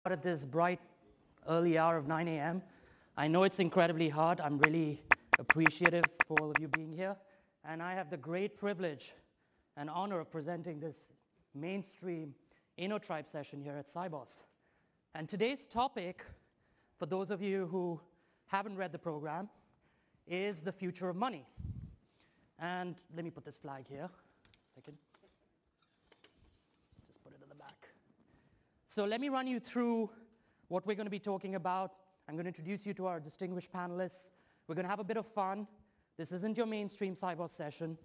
At this bright early hour of 9 a.m. I know it's incredibly hard. I'm really appreciative for all of you being here. And I have the great privilege and honor of presenting this mainstream Innotribe session here at Sibos. And today's topic, for those of you who haven't read the program, is the future of money. And let me put this flag here. Second. Just put it in the back. So let me run you through what we're going to be talking about. I'm going to introduce you to our distinguished panelists. We're going to have a bit of fun. This isn't your mainstream Sibos session.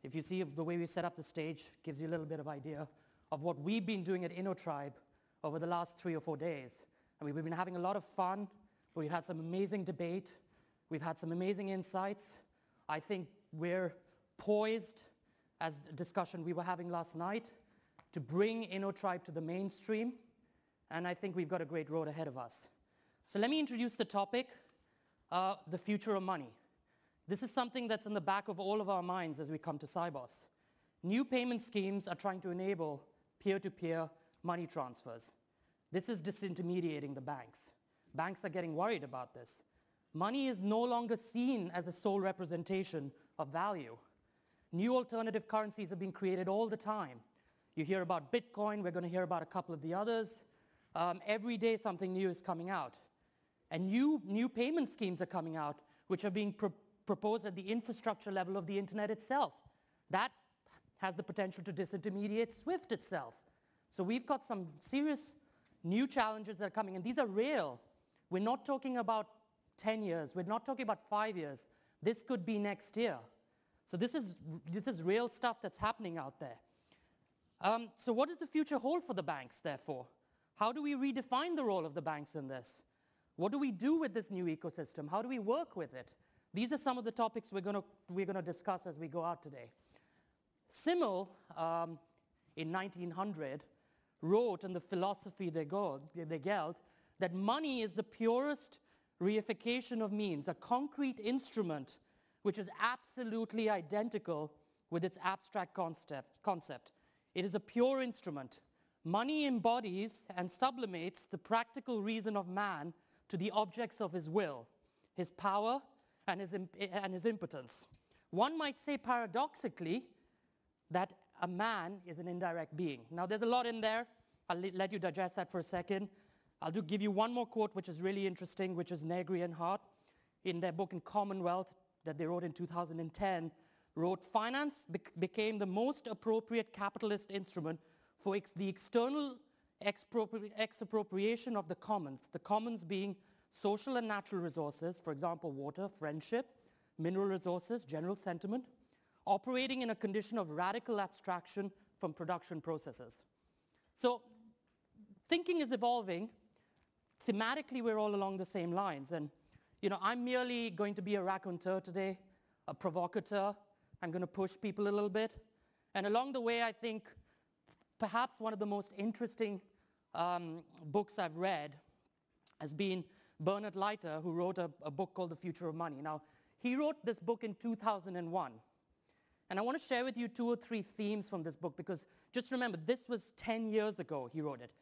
If you see the way we set up the stage, it gives you a little bit of idea of what we've been doing at Innotribe over the last 3 or 4 days. I mean, we've been having a lot of fun. We've had some amazing debate. We've had some amazing insights. I think we're poised, as a discussion we were having last night, to bring Innotribe to the mainstream. And I think we've got a great road ahead of us. So let me introduce the topic, the future of money. This is something that's in the back of all of our minds as we come to Sibos. New payment schemes are trying to enable peer-to-peer money transfers. This is disintermediating the banks. Banks are getting worried about this. Money is no longer seen as the sole representation of value. New alternative currencies are being created all the time. You hear about Bitcoin. We're going to hear about a couple of the others. Every day something new is coming out. And new payment schemes are coming out, which are being proposed at the infrastructure level of the internet itself. That has the potential to disintermediate SWIFT itself. So we've got some serious new challenges that are coming, and these are real. We're not talking about 10 years. We're not talking about 5 years. This could be next year. So this is real stuff that's happening out there. So what does the future hold for the banks, therefore? How do we redefine the role of the banks in this? What do we do with this new ecosystem? How do we work with it? These are some of the topics we're going to discuss as we go out today. Simmel, in 1900, wrote in the Philosophy der Geld that money is the purest reification of means, a concrete instrument which is absolutely identical with its abstract concept. It is a pure instrument. Money embodies and sublimates the practical reason of man to the objects of his will, his power, and his impotence. One might say paradoxically that a man is an indirect being. Now there's a lot in there. I'll let you digest that for a second. I'll give you one more quote which is really interesting, which is Negri and Hart in their book in Commonwealth that they wrote in 2010, wrote, "Finance became the most appropriate capitalist instrument for the external expropriation of the commons being social and natural resources, for example, water, friendship, mineral resources, general sentiment, operating in a condition of radical abstraction from production processes." So thinking is evolving. Thematically, we're all along the same lines. And I'm merely going to be a raconteur today, a provocateur. I'm going to push people a little bit. And along the way, I think perhaps one of the most interesting books I've read has been Bernard Leiter, who wrote a book called The Future of Money. Now, he wrote this book in 2001. And I want to share with you 2 or 3 themes from this book, because just remember, this was 10 years ago he wrote it.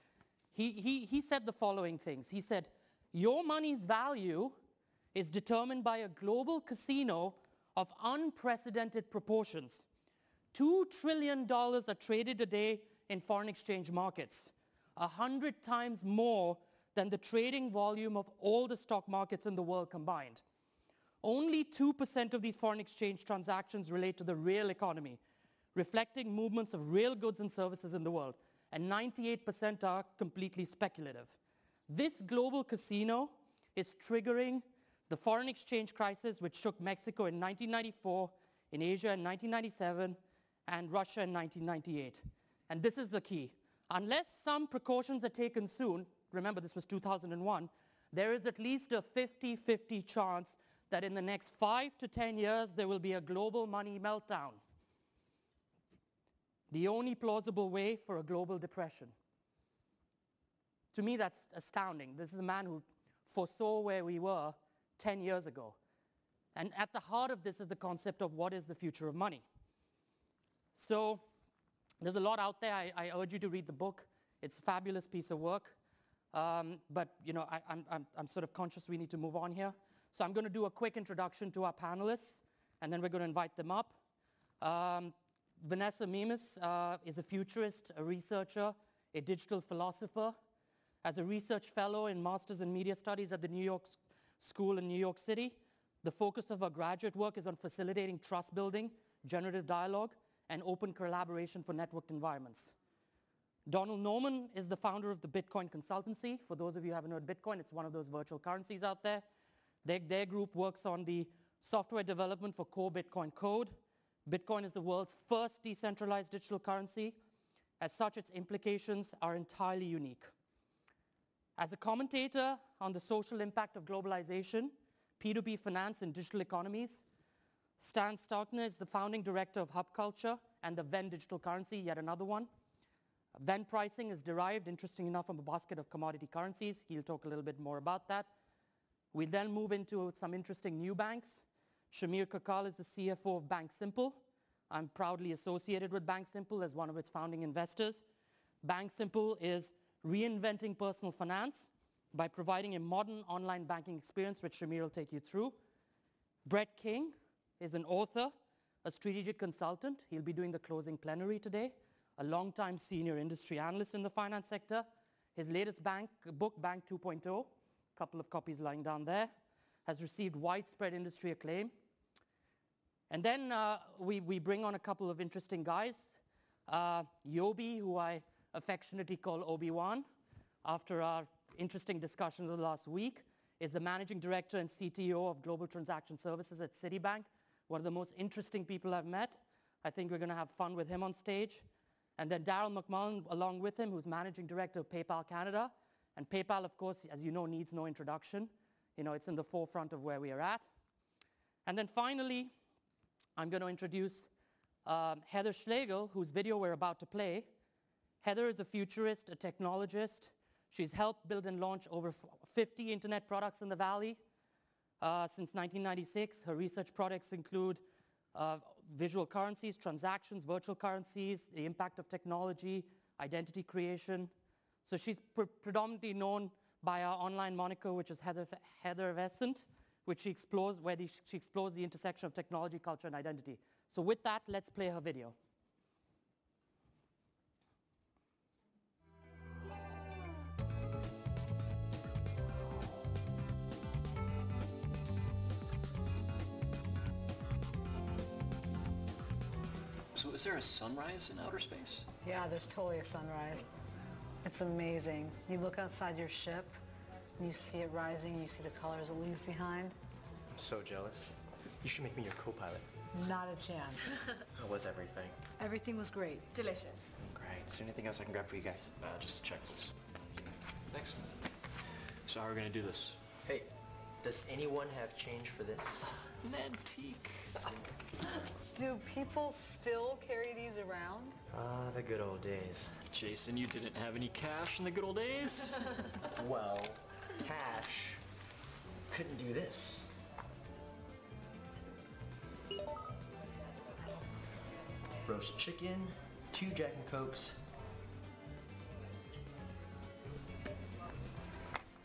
He said the following things. He said, "Your money's value is determined by a global casino of unprecedented proportions. $2 trillion are traded a day in foreign exchange markets, 100 times more than the trading volume of all the stock markets in the world combined. Only 2% of these foreign exchange transactions relate to the real economy, reflecting movements of real goods and services in the world, and 98% are completely speculative. This global casino is triggering the foreign exchange crisis which shook Mexico in 1994, in Asia in 1997, and Russia in 1998. And this is the key. Unless some precautions are taken soon," remember this was 2001, "there is at least a 50-50 chance that in the next 5 to 10 years there will be a global money meltdown. The only plausible way for a global depression." To me, that's astounding. This is a man who foresaw where we were 10 years ago. And at the heart of this is the concept of what is the future of money. So there's a lot out there. I urge you to read the book. It's a fabulous piece of work. but I'm sort of conscious we need to move on here. So I'm going to do a quick introduction to our panelists, and then we're going to invite them up. Vanessa Mimas is a futurist, a researcher, a digital philosopher. As a research fellow in Masters in Media Studies at the New York School in New York City, the focus of her graduate work is on facilitating trust building, generative dialogue, and open collaboration for networked environments. Donald Norman is the founder of the Bitcoin Consultancy. For those of you who haven't heard Bitcoin, it's one of those virtual currencies out there. Their group works on the software development for core Bitcoin code. Bitcoin is the world's first decentralized digital currency. As such, its implications are entirely unique. As a commentator on the social impact of globalization, P2P finance and digital economies, Stan Stoutner is the founding director of Hub Culture and the Venn digital currency, yet another one. Venn pricing is derived, interesting enough, from a basket of commodity currencies. He'll talk a little bit more about that. We'll then move into some interesting new banks. Shamir Kakal is the CFO of Bank Simple. I'm proudly associated with Bank Simple as one of its founding investors. Bank Simple is reinventing personal finance by providing a modern online banking experience, which Shamir will take you through. Brett King is an author, a strategic consultant. He'll be doing the closing plenary today, a longtime senior industry analyst in the finance sector. His latest book, Bank 2.0, a couple of copies lying down there, has received widespread industry acclaim. And then we bring on a couple of interesting guys. Yobi, who I affectionately call Obi-Wan, after our interesting discussion of the last week, is the managing director and CTO of Global Transaction Services at Citibank, one of the most interesting people I've met. I think we're going to have fun with him on stage. And then Daryl McMullen, along with him, who's managing director of PayPal Canada. And PayPal, of course, as you know, needs no introduction. It's in the forefront of where we are at. And then finally, I'm going to introduce Heather Schlegel, whose video we're about to play. Heather is a futurist, a technologist. She's helped build and launch over 50 internet products in the Valley since 1996. Her research products include visual currencies, transactions, virtual currencies, the impact of technology, identity creation. So she's predominantly known by our online moniker, which is Heathervescent, which she explores, she explores the intersection of technology, culture, and identity. So with that, let's play her video. So is there a sunrise in outer space? Yeah, there's totally a sunrise. It's amazing. You look outside your ship, and you see it rising, and you see the colors it leaves behind. I'm so jealous. You should make me your co-pilot. Not a chance. How was everything? Everything was great. Delicious. Great. Is there anything else I can grab for you guys? Just a check, please. Thanks. So how are we going to do this? Hey, does anyone have change for this? An antique. Do people still carry these around? Ah, the good old days. Jason, you didn't have any cash in the good old days? Well, cash couldn't do this. Roast chicken, 2 Jack and Cokes.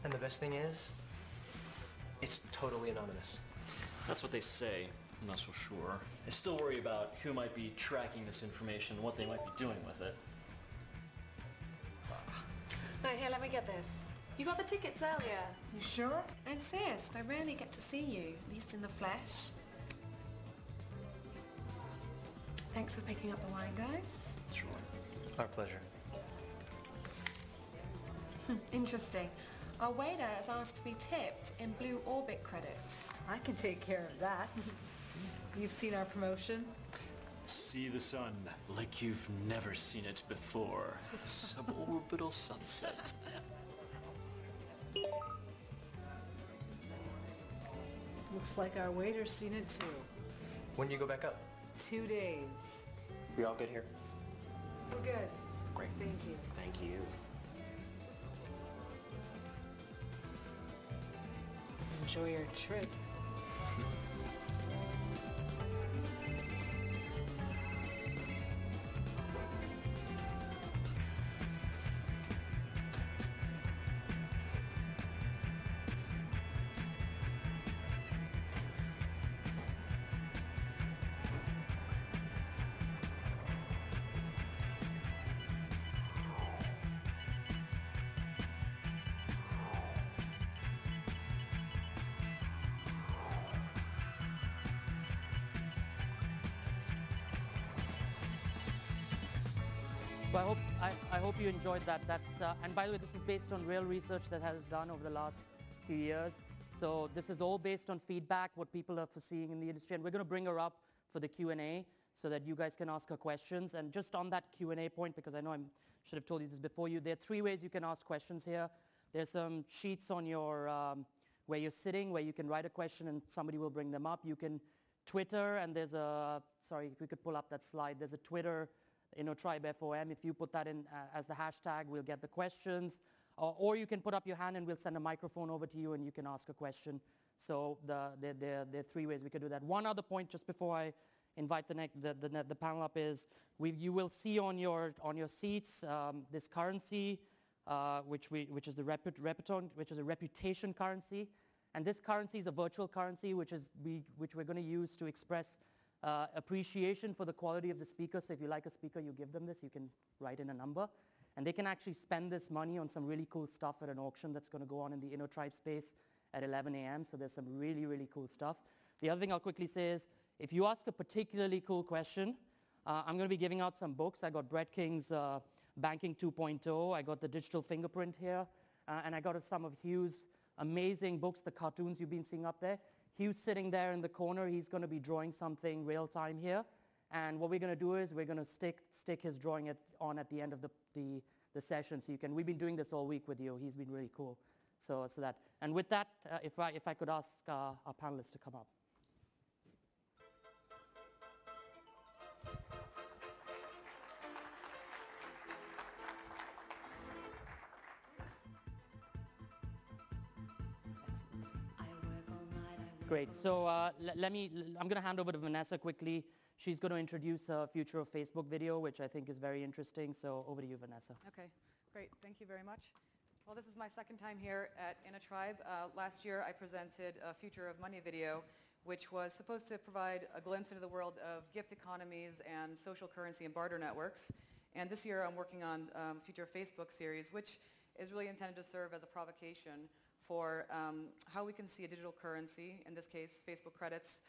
And the best thing is, it's totally anonymous. That's what they say. I'm not so sure. I still worry about who might be tracking this information and what they might be doing with it. No, here, let me get this. You got the tickets earlier. You sure? I insist. I rarely get to see you, at least in the flesh. Thanks for picking up the wine, guys. Sure. Our pleasure. Interesting. Our waiter has asked to be tipped in Blue Orbit credits. I can take care of that. You've seen our promotion? See the sun like you've never seen it before. Suborbital sunset. Looks like our waiter's seen it too. When do you go back up? 2 days. We all good here? We're good. Great. Thank you. Thank you. Enjoy your trip. Well, I hope you enjoyed that. And by the way, this is based on real research that has done over the last few years. So this is all based on feedback, what people are foreseeing in the industry. And we're going to bring her up for the Q&A so that you guys can ask her questions. And just on that Q&A point, because I know I should have told you this before you, there are 3 ways you can ask questions here. There's some sheets on your, where you're sitting, where you can write a question and somebody will bring them up. You can Twitter, and there's a, sorry, if we could pull up that slide, there's a Twitter, Innotribe FOM. If you put that in as the hashtag, we'll get the questions. Or you can put up your hand and we'll send a microphone over to you and you can ask a question. So there are 3 ways we could do that. One other point just before I invite the panel up is you will see on your seats this currency, which is a reputation currency. And this currency is a virtual currency which we're going to use to express appreciation for the quality of the speaker. So if you like a speaker, you give them this. You can write in a number. And they can actually spend this money on some really cool stuff at an auction that's going to go on in the Innotribe space at 11 a.m. So there's some really, really cool stuff. The other thing I'll quickly say is, if you ask a particularly cool question, I'm going to be giving out some books. I got Brett King's Banking 2.0. I got the Digital Fingerprint here. And I got some of Hugh's amazing books, the cartoons you've been seeing up there. Hugh's sitting there in the corner. He's going to be drawing something real time here. And what we're going to do is we're going to stick his drawing on at the end of the session. So we've been doing this all week with you. He's been really cool. So that. And with that, if I could ask our panelists to come up. Great. So I'm going to hand over to Vanessa quickly. She's going to introduce a Future of Facebook video, which I think is very interesting. So over to you, Vanessa. Okay, great. Thank you very much. Well, this is my second time here at Innotribe. Last year, I presented a Future of Money video, which was supposed to provide a glimpse into the world of gift economies and social currency and barter networks. And this year, I'm working on Future of Facebook series, which is really intended to serve as a provocation for how we can see a digital currency, in this case, Facebook credits,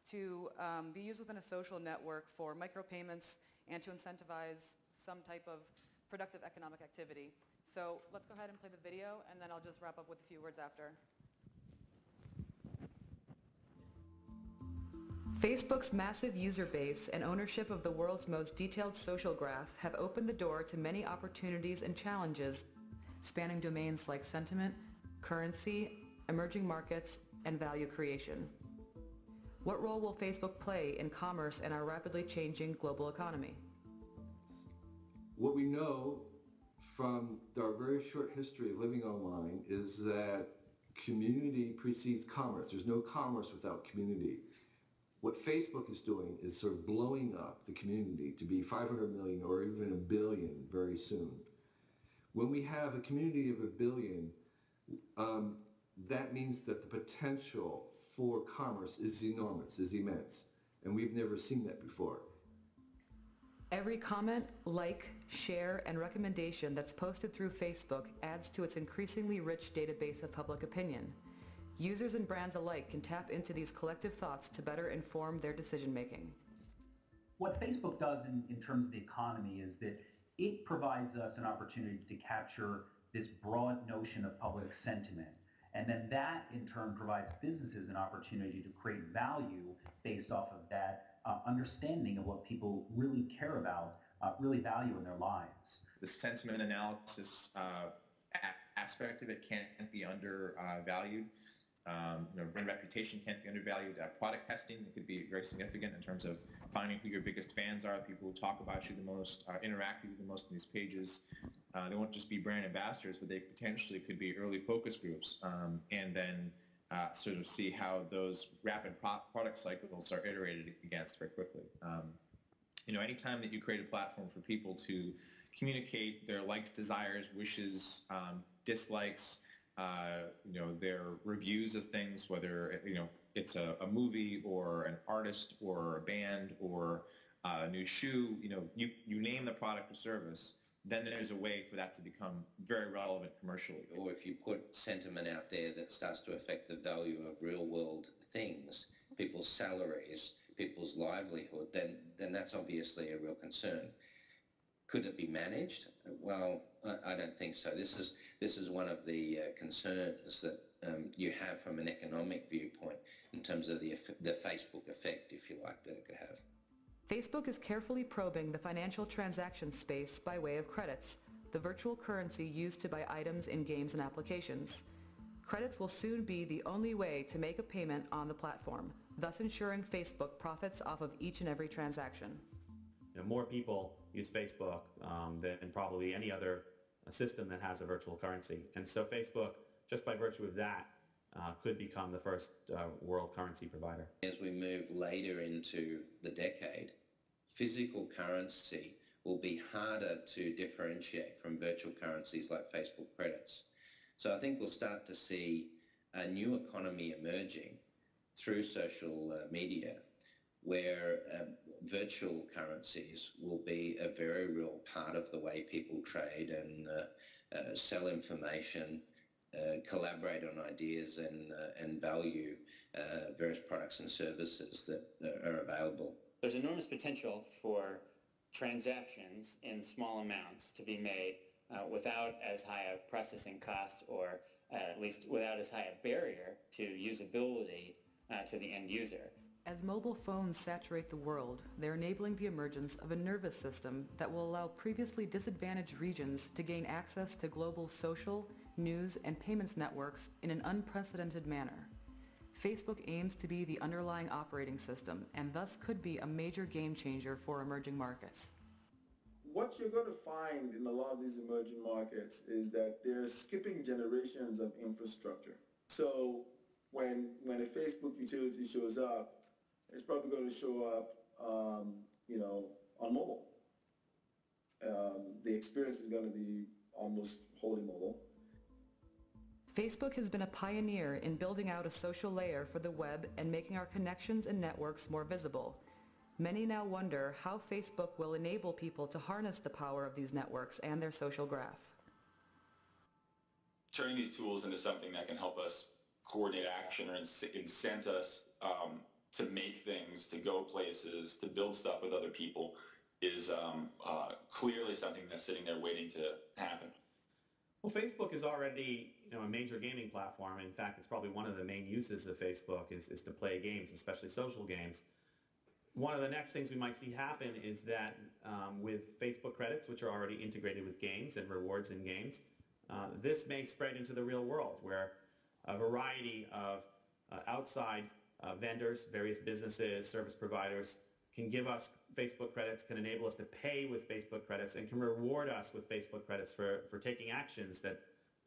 to be used within a social network for micropayments and to incentivize some type of productive economic activity. So let's go ahead and play the video, and then I'll just wrap up with a few words after. Facebook's massive user base and ownership of the world's most detailed social graph have opened the door to many opportunities and challenges spanning domains like sentiment, currency, emerging markets, and value creation. What role will Facebook play in commerce and our rapidly changing global economy? What we know from our very short history of living online is that community precedes commerce. There's no commerce without community. What Facebook is doing is sort of blowing up the community to be 500 million or even 1 billion very soon. When we have a community of 1 billion, that means that the potential for commerce is enormous, is immense, and we've never seen that before. Every comment, like, share, and recommendation that's posted through Facebook adds to its increasingly rich database of public opinion. Users and brands alike can tap into these collective thoughts to better inform their decision-making. What Facebook does in terms of the economy is that it provides us an opportunity to capture this broad notion of public sentiment. And then that, in turn, provides businesses an opportunity to create value based off of that understanding of what people really care about, really value in their lives. The sentiment analysis aspect of it can't be undervalued. Brand reputation can't be undervalued. Product testing could be very significant in terms of finding who your biggest fans are, people who talk about you the most, interact with you the most on these pages. They won't just be brand ambassadors, but they potentially could be early focus groups, and then sort of see how those rapid product cycles are iterated against very quickly. Anytime that you create a platform for people to communicate their likes, desires, wishes, dislikes, their reviews of things, whether it's a movie or an artist or a band or a new shoe, you name the product or service, then there's a way for that to become very relevant commercially. Or if you put sentiment out there that starts to affect the value of real-world things, people's salaries, people's livelihood, then that's obviously a real concern. Could it be managed? Well, I don't think so. This is one of the concerns that you have from an economic viewpoint in terms of the Facebook effect, if you like, that it could have. Facebook is carefully probing the financial transaction space by way of credits, the virtual currency used to buy items in games and applications. Credits will soon be the only way to make a payment on the platform, thus ensuring Facebook profits off of each and every transaction. More people use Facebook than probably any other system that has a virtual currency. And so Facebook, just by virtue of that, could become the first world currency provider. As we move later into the decade, physical currency will be harder to differentiate from virtual currencies like Facebook credits. So I think we'll start to see a new economy emerging through social media where virtual currencies will be a very real part of the way people trade and sell information, collaborate on ideas and value various products and services that are available. There's enormous potential for transactions in small amounts to be made without as high a processing cost, or at least without as high a barrier to usability to the end user. As mobile phones saturate the world, they're enabling the emergence of a nervous system that will allow previously disadvantaged regions to gain access to global social, news, and payments networks in an unprecedented manner. Facebook aims to be the underlying operating system and thus could be a major game changer for emerging markets. What you're going to find in a lot of these emerging markets is that they're skipping generations of infrastructure. So when a Facebook utility shows up, it's probably going to show up, on mobile. The experience is going to be almost wholly mobile. Facebook has been a pioneer in building out a social layer for the web and making our connections and networks more visible. Many now wonder how Facebook will enable people to harness the power of these networks and their social graph. Turning these tools into something that can help us coordinate action or incent us to make things, to go places, to build stuff with other people is clearly something that's sitting there waiting to happen. Well, Facebook is already a major gaming platform. In fact, it's probably one of the main uses of Facebook is to play games, especially social games. One of the next things we might see happen is that with Facebook credits, which are already integrated with games and rewards in games, this may spread into the real world where a variety of outside vendors, various businesses, service providers can give us Facebook credits, can enable us to pay with Facebook credits, and can reward us with Facebook credits for taking actions that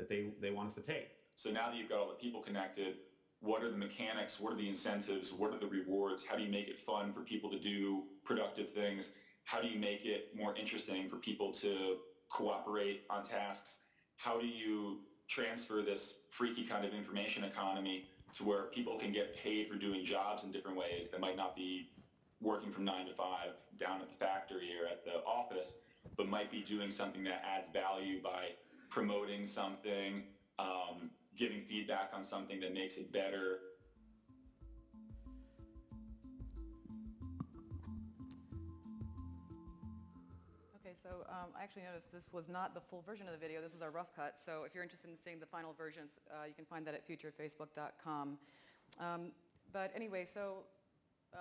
they want us to take. So now that you've got all the people connected, what are the mechanics, what are the incentives, what are the rewards, how do you make it fun for people to do productive things, how do you make it more interesting for people to cooperate on tasks, how do you transfer this freaky kind of information economy to where people can get paid for doing jobs in different ways that might not be working from 9 to 5 down at the factory or at the office, but might be doing something that adds value by promoting something, giving feedback on something that makes it better. Okay, so I actually noticed this was not the full version of the video. This is our rough cut. So if you're interested in seeing the final versions, you can find that at futurefacebook.com. But anyway, so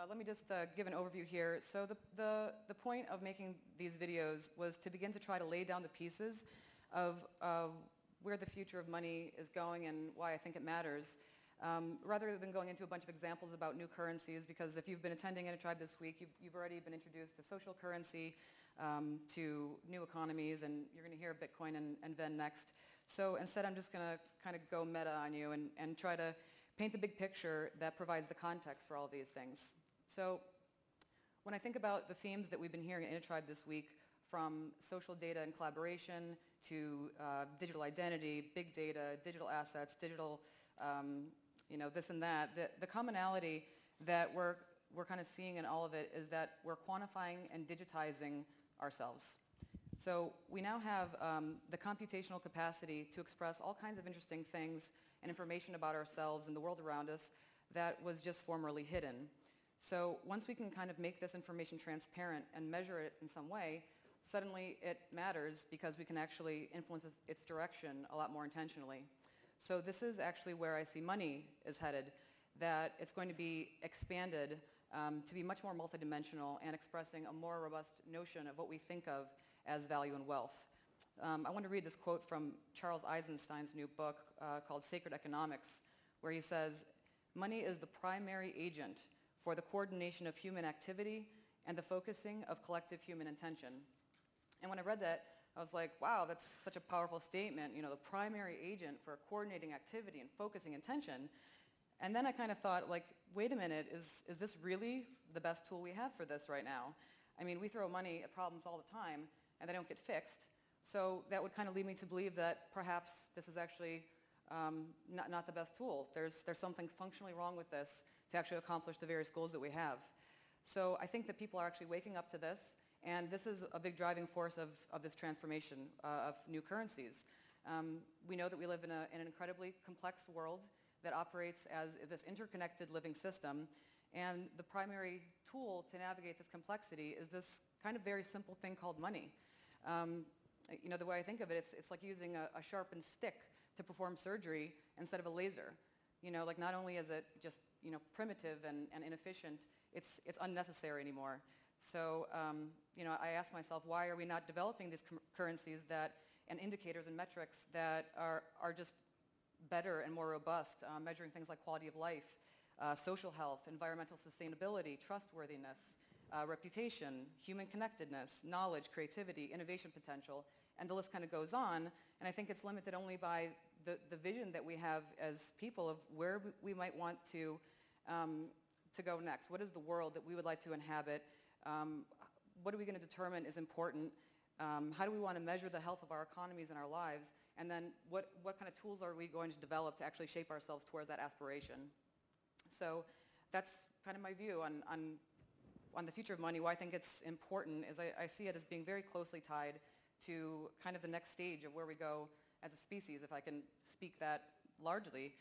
let me just give an overview here. So the point of making these videos was to begin to try to lay down the pieces of where the future of money is going and why I think it matters, rather than going into a bunch of examples about new currencies, because if you've been attending Innotribe this week, you've already been introduced to social currency, to new economies, and you're going to hear Bitcoin and Ven next. So instead, I'm just going to kind of go meta on you and try to paint the big picture that provides the context for all of these things. So when I think about the themes that we've been hearing at Innotribe this week, from social data and collaboration to digital identity, big data, digital assets, digital, this and that, the commonality that we're kind of seeing in all of it is that we're quantifying and digitizing ourselves. So we now have the computational capacity to express all kinds of interesting things and information about ourselves and the world around us that was just formerly hidden. So once we can kind of make this information transparent and measure it in some way, suddenly it matters because we can actually influence its direction a lot more intentionally. So this is actually where I see money is headed, that it's going to be expanded to be much more multidimensional and expressing a more robust notion of what we think of as value and wealth. I want to read this quote from Charles Eisenstein's new book called Sacred Economics, where he says, "Money is the primary agent for the coordination of human activity and the focusing of collective human intention." And when I read that, I was like, wow, that's such a powerful statement, you know, the primary agent for coordinating activity and focusing intention. And then I kind of thought, like, wait a minute, is this really the best tool we have for this right now? I mean, we throw money at problems all the time, and they don't get fixed. So that would kind of lead me to believe that perhaps this is actually not the best tool. There's something functionally wrong with this to actually accomplish the various goals that we have. So I think that people are actually waking up to this, and this is a big driving force of this transformation of new currencies. We know that we live in an incredibly complex world that operates as this interconnected living system, and the primary tool to navigate this complexity is this kind of very simple thing called money. You know, the way I think of it, it's like using a sharpened stick to perform surgery instead of a laser. You know, like not only is it just, you know, primitive and inefficient, it's unnecessary anymore. So, you know, I ask myself, why are we not developing these currencies and indicators and metrics that are just better and more robust, measuring things like quality of life, social health, environmental sustainability, trustworthiness, reputation, human connectedness, knowledge, creativity, innovation potential, and the list kind of goes on. And I think it's limited only by the vision that we have as people of where we might want to go next. What is the world that we would like to inhabit? What are we going to determine is important? How do we want to measure the health of our economies and our lives? And then what kind of tools are we going to develop to actually shape ourselves towards that aspiration? So that's kind of my view on the future of money. Why I think it's important is I see it as being very closely tied to kind of the next stage of where we go as a species, if I can speak that largely.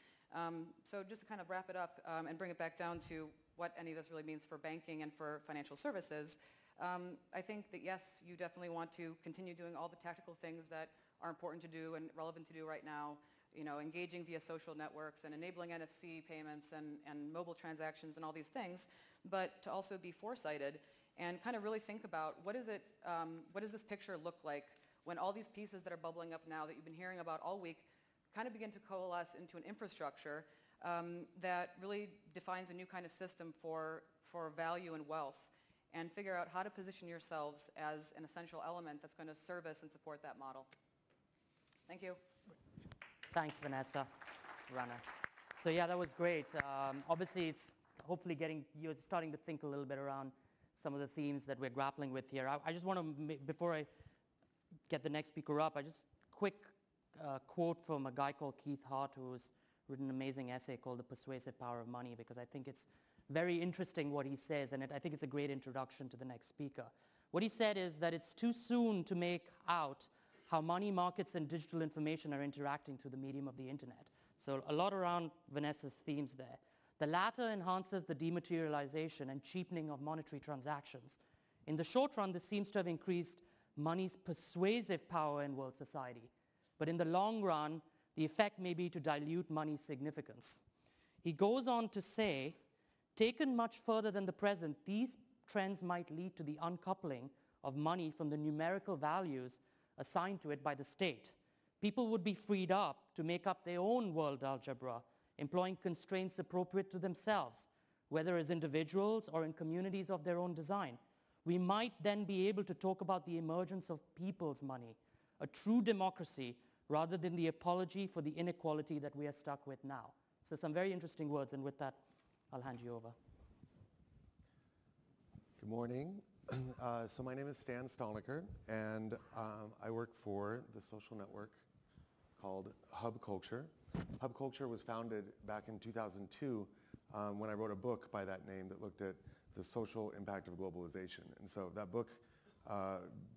So just to kind of wrap it up and bring it back down to what any of this really means for banking and for financial services, I think that yes, you definitely want to continue doing all the tactical things that are important to do and relevant to do right now, you know, engaging via social networks and enabling NFC payments and mobile transactions and all these things, but to also be foresighted and kind of really think about what does this picture look like when all these pieces that are bubbling up now that you've been hearing about all week kind of begin to coalesce into an infrastructure that really defines a new kind of system for value and wealth, and figure out how to position yourselves as an essential element that's going to service and support that model. Thank you. Thanks, Vanessa, Rana. So yeah, that was great. Obviously, it's hopefully you're starting to think a little bit around some of the themes that we're grappling with here. I just want to, before I get the next speaker up, I just quick quote from a guy called Keith Hart, who's written an amazing essay called The Persuasive Power of Money, because I think it's very interesting what he says, and I think it's a great introduction to the next speaker. What he said is that it's too soon to make out how money markets and digital information are interacting through the medium of the internet. So a lot around Vanessa's themes there. The latter enhances the dematerialization and cheapening of monetary transactions. In the short run, this seems to have increased money's persuasive power in world society. But in the long run, the effect may be to dilute money's significance. He goes on to say, taken much further than the present, these trends might lead to the uncoupling of money from the numerical values assigned to it by the state. People would be freed up to make up their own world algebra, employing constraints appropriate to themselves, whether as individuals or in communities of their own design. We might then be able to talk about the emergence of people's money, a true democracy, rather than the apology for the inequality that we are stuck with now. So some very interesting words, and with that, I'll hand you over. Good morning. So my name is Stan Stolniker, and I work for the social network called Hub Culture. Hub Culture was founded back in 2002 when I wrote a book by that name that looked at the social impact of globalization. And so that book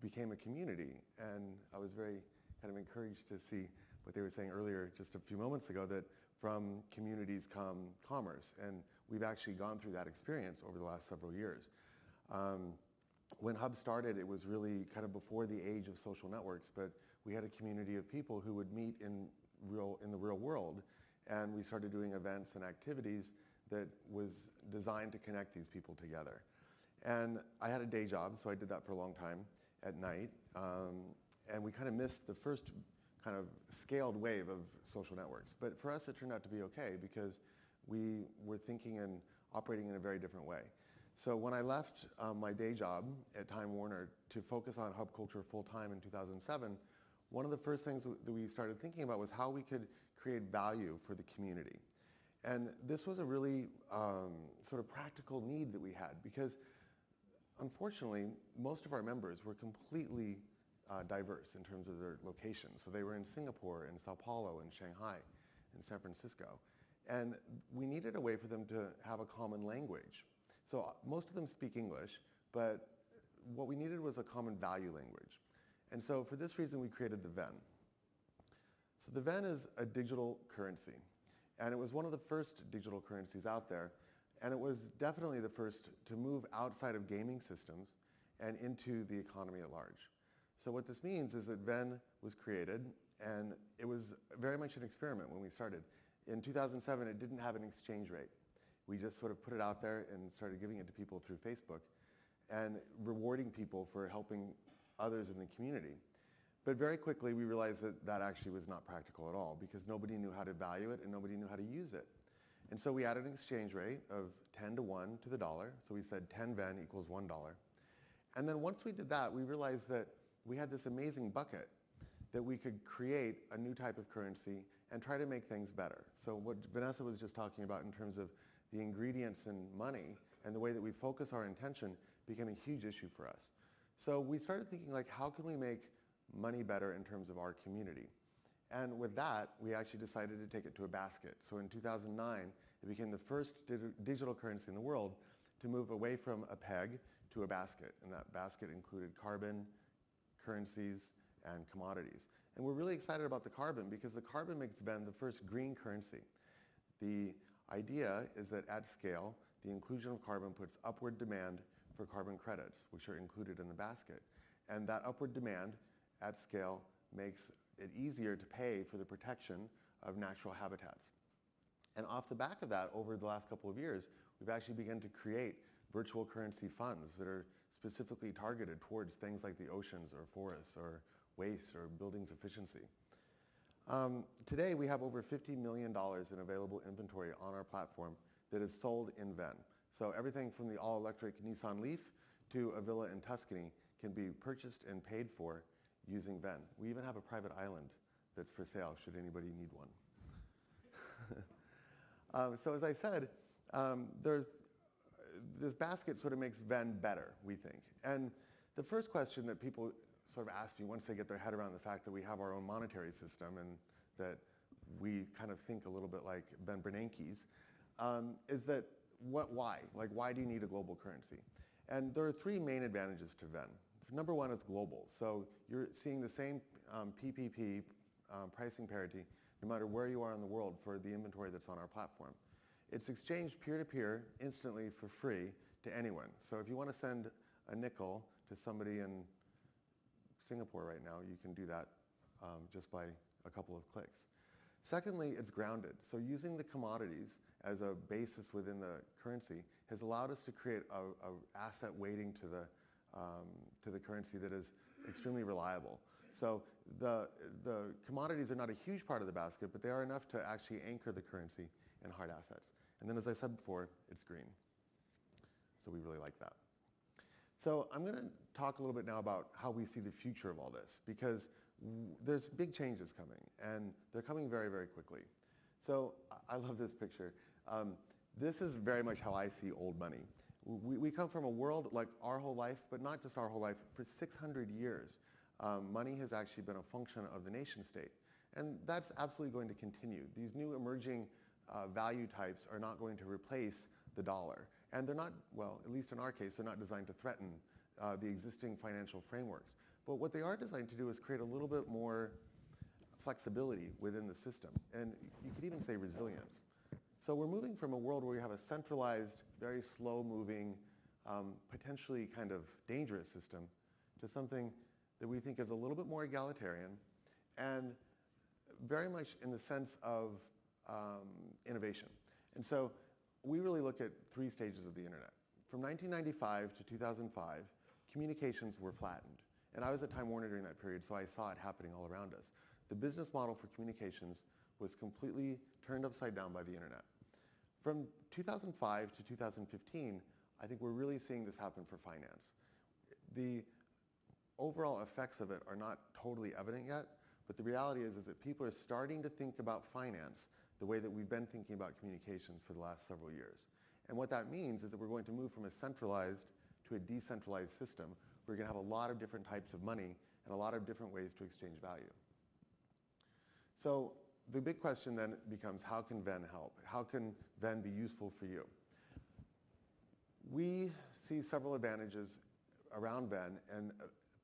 became a community, and I was very kind of encouraged to see what they were saying earlier just a few moments ago, that from communities come commerce, and we've actually gone through that experience over the last several years. when Hub started, it was really kind of before the age of social networks, but we had a community of people who would meet in the real world, and we started doing events and activities that was designed to connect these people together. And I had a day job, so I did that for a long time at night, and we kind of missed the first kind of scaled wave of social networks. But for us, it turned out to be okay because we were thinking and operating in a very different way. So when I left my day job at Time Warner to focus on hub culture full-time in 2007, one of the first things that we started thinking about was how we could create value for the community. And this was a really sort of practical need that we had because unfortunately, most of our members were completely diverse in terms of their locations. So they were in Singapore, in Sao Paulo, in Shanghai, in San Francisco. And we needed a way for them to have a common language. So most of them speak English, but what we needed was a common value language. And so for this reason, we created the VEN. So the VEN is a digital currency. And it was one of the first digital currencies out there. And it was definitely the first to move outside of gaming systems and into the economy at large. So what this means is that VEN was created, and it was very much an experiment when we started. In 2007, it didn't have an exchange rate. We just sort of put it out there and started giving it to people through Facebook and rewarding people for helping others in the community. But very quickly, we realized that that actually was not practical at all because nobody knew how to value it and nobody knew how to use it. And so we added an exchange rate of 10 to 1 to the dollar. So we said 10 VEN equals $1. And then once we did that, we realized that we had this amazing bucket that we could create a new type of currency and try to make things better. So what Vanessa was just talking about in terms of the ingredients in money and the way that we focus our intention became a huge issue for us. So we started thinking like, how can we make money better in terms of our community? And with that, we actually decided to take it to a basket. So in 2009, it became the first digital currency in the world to move away from a peg to a basket. And that basket included carbon, currencies, and commodities. And we're really excited about the carbon because the carbon makes VEN the first green currency. The idea is that at scale, the inclusion of carbon puts upward demand for carbon credits, which are included in the basket. And that upward demand at scale makes it easier to pay for the protection of natural habitats. And off the back of that, over the last couple of years, we've actually begun to create virtual currency funds that are specifically targeted towards things like the oceans or forests or waste or buildings efficiency. Today, we have over $50 million in available inventory on our platform that is sold in VEN. So everything from the all-electric Nissan Leaf to a villa in Tuscany can be purchased and paid for using VEN. We even have a private island that's for sale should anybody need one. So as I said, this basket sort of makes VEN better, we think. And the first question that people sort of ask me once they get their head around the fact that we have our own monetary system and that we kind of think a little bit like Ben Bernanke's, is that why? Like, why do you need a global currency? And there are three main advantages to VEN. Number one is global. So you're seeing the same PPP, pricing parity, no matter where you are in the world for the inventory that's on our platform. It's exchanged peer-to-peer instantly for free to anyone. So if you want to send a nickel to somebody in Singapore right now, you can do that just by a couple of clicks. Secondly, it's grounded. So using the commodities as a basis within the currency has allowed us to create a asset weighting to the currency that is extremely reliable. So the commodities are not a huge part of the basket, but they are enough to actually anchor the currency in hard assets. And then as I said before, it's green. So we really like that. So I'm going to talk a little bit now about how we see the future of all this, because there's big changes coming, and they're coming very, very quickly. So I love this picture. This is very much how I see old money. We come from a world like our whole life, but not just our whole life. For 600 years, money has actually been a function of the nation state. And that's absolutely going to continue. These new emerging value types are not going to replace the dollar. And they're not, well, at least in our case, they're not designed to threaten the existing financial frameworks. But what they are designed to do is create a little bit more flexibility within the system. And you could even say resilience. So we're moving from a world where we have a centralized, very slow-moving potentially kind of dangerous system to something that we think is a little bit more egalitarian and very much in the sense of innovation. And so we really look at 3 stages of the internet. From 1995 to 2005, communications were flattened. And I was at Time Warner during that period, so I saw it happening all around us. The business model for communications was completely turned upside down by the internet. From 2005 to 2015, I think we're really seeing this happen for finance. The overall effects of it are not totally evident yet, but the reality is that people are starting to think about finance the way that we've been thinking about communications for the last several years. And what that means is that we're going to move from a centralized to a decentralized system. We're going to have a lot of different types of money and a lot of different ways to exchange value. So the big question then becomes, how can Venn help? How can Venn be useful for you? We see several advantages around Venn, and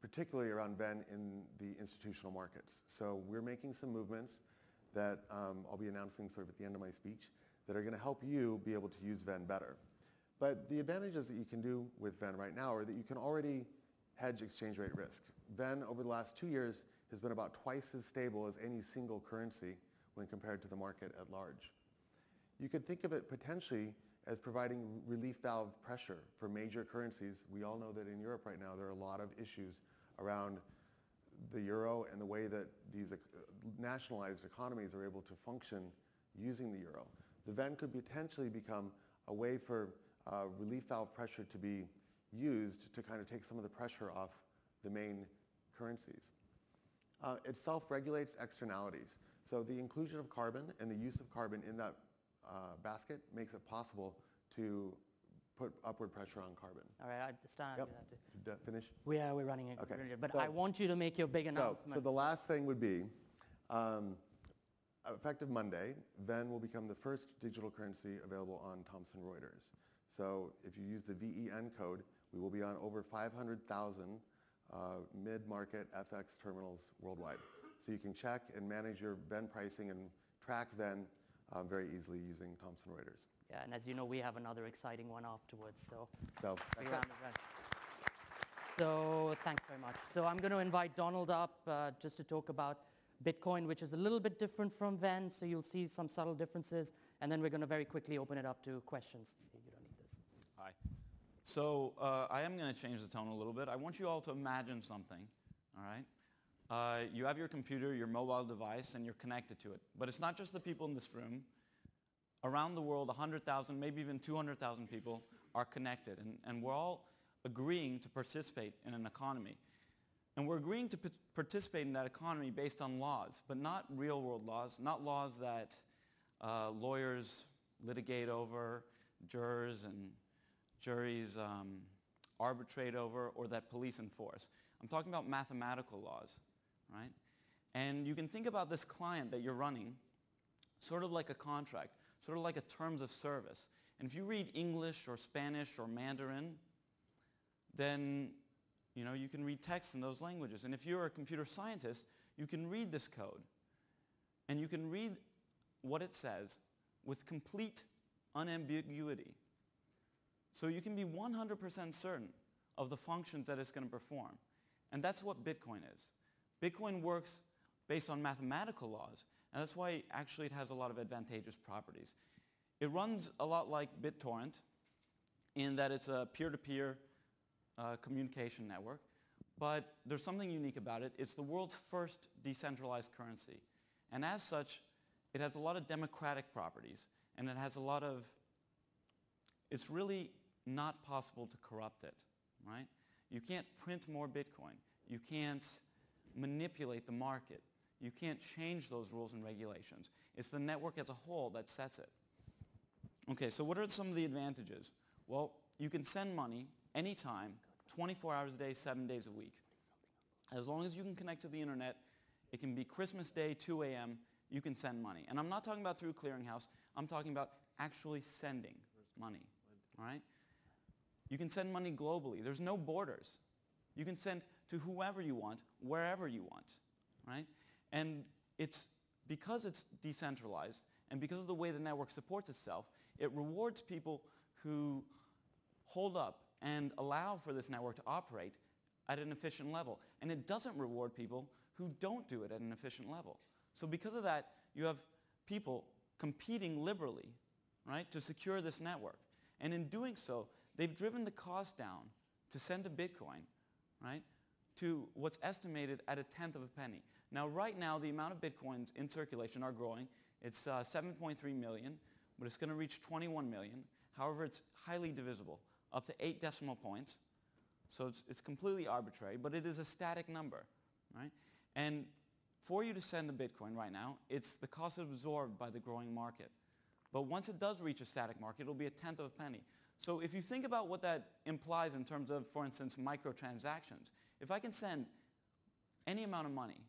particularly around Venn in the institutional markets. So we're making some movements that I'll be announcing sort of at the end of my speech that are going to help you be able to use Venn better. But the advantages that you can do with Venn right now are that you can already hedge exchange rate risk. Venn over the last 2 years has been about twice as stable as any single currency when compared to the market at large. You could think of it potentially as providing relief valve pressure for major currencies. We all know that in Europe right now there are a lot of issues around the euro and the way that these nationalized economies are able to function using the euro. The Venn could potentially become a way for relief valve pressure to be used to kind of take some of the pressure off the main currencies. It self-regulates externalities. So the inclusion of carbon and the use of carbon in that basket makes it possible to put upward pressure on carbon. All right, Stan, Yep. you have to Finish? we're running it. Okay. But So- I want you to make your big announcement. So the last thing would be, effective Monday, Venn will become the first digital currency available on Thomson Reuters. So if you use the VEN code, we will be on over 500,000 mid-market FX terminals worldwide. So you can check and manage your Venn pricing and track Venn very easily using Thomson Reuters. Yeah, and as you know, we have another exciting one afterwards. So that's big it. round of applause. So thanks very much. So I'm going to invite Donald up just to talk about Bitcoin, which is a little bit different from Venn. So you'll see some subtle differences. And then we're going to very quickly open it up to questions. You don't need this. Hi. So I am going to change the tone a little bit. I want you all to imagine something, all right? You have your computer, your mobile device, and you're connected to it. But it's not just the people in this room. Around the world, 100,000, maybe even 200,000 people are connected. And we're all agreeing to participate in an economy. And we're agreeing to participate in that economy based on laws, but not real-world laws, not laws that lawyers litigate over, jurors and juries arbitrate over, or that police enforce. I'm talking about mathematical laws, right? And you can think about this client that you're running sort of like a contract, sort of like a terms of service. And if you read English or Spanish or Mandarin, then you can read text in those languages. And if you're a computer scientist, you can read this code. And you can read what it says with complete unambiguity. So you can be 100% certain of the functions that it's going to perform. And that's what Bitcoin is. Bitcoin works based on mathematical laws, and that's why actually it has a lot of advantageous properties. It runs a lot like BitTorrent in that it's a peer-to-peer communication network, but there's something unique about it. It's the world's first decentralized currency. And as such, it has a lot of democratic properties, and it has a lot of, it's really not possible to corrupt it, right? You can't print more Bitcoin. You can't manipulate the market. You can't change those rules and regulations. It's the network as a whole that sets it. Okay, so what are some of the advantages? Well, you can send money anytime, 24 hours a day, 7 days a week. As long as you can connect to the internet, it can be Christmas Day, 2 a.m., you can send money. And I'm not talking about through a clearinghouse. I'm talking about actually sending money, all right? You can send money globally. There's no borders. You can send to whoever you want, wherever you want, right? And because it's decentralized and because of the way the network supports itself, it rewards people who hold up and allow for this network to operate at an efficient level. And it doesn't reward people who don't do it at an efficient level. So because of that, you have people competing liberally, right, to secure this network. And in doing so, they've driven the cost down to send a Bitcoin, right, to what's estimated at 1/10 of a penny. Now, right now, the amount of Bitcoins in circulation are growing. It's 7.3 million, but it's going to reach 21 million. However, it's highly divisible, up to 8 decimal points. So it's completely arbitrary, but it is a static number, right? And for you to send a Bitcoin right now, it's the cost absorbed by the growing market. But once it does reach a static market, it'll be 1/10 of a penny. So if you think about what that implies in terms of, for instance, microtransactions, if I can send any amount of money